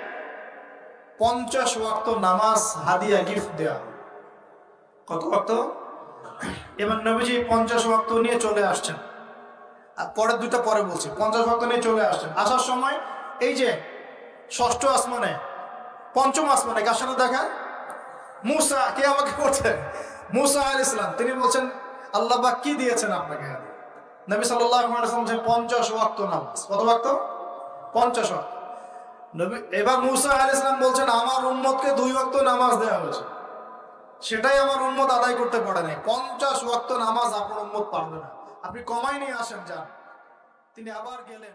50 ওয়াক্ত নামাজ হাদিয়া গিফট দেয়া। কত ওয়াক্ত? এবার নবীজি 50 ওয়াক্ত নিয়ে চলে আসছেন। আর পরের দুইটা পরে বলছি। 50 ওয়াক্ত নিয়ে চলে আসছেন। আসার সময় এই যে 6ষ্ঠ আসমানে, 5ম আসমানে কার সাথে দেখা? মুসা। কে আমাকে করছে? মুসা আলাইহিস সালাম। তিনি বলছেন, আল্লাহ পাক কি দিয়েছেন আপনাকে? নবী সাল্লাল্লাহু আলাইহি ওয়াসাল্লাম বলেন 50 ওয়াক্ত নামাজ। কত ওয়াক্ত? 50 ওয়াক্ত। নবী এবার মুসা আলাইহিস সালাম বলছেন, আমার উম্মতকে 2 ওয়াক্ত নামাজ দেওয়া হয়েছে, সেটাই আমার উম্মত আদায় করতে পারে নাই। 50 ওয়াক্ত নামাজ আপনার উম্মত পারবে না, আপনি কমাই নিয়ে আসেন যান। তিনি আবার গেলেন।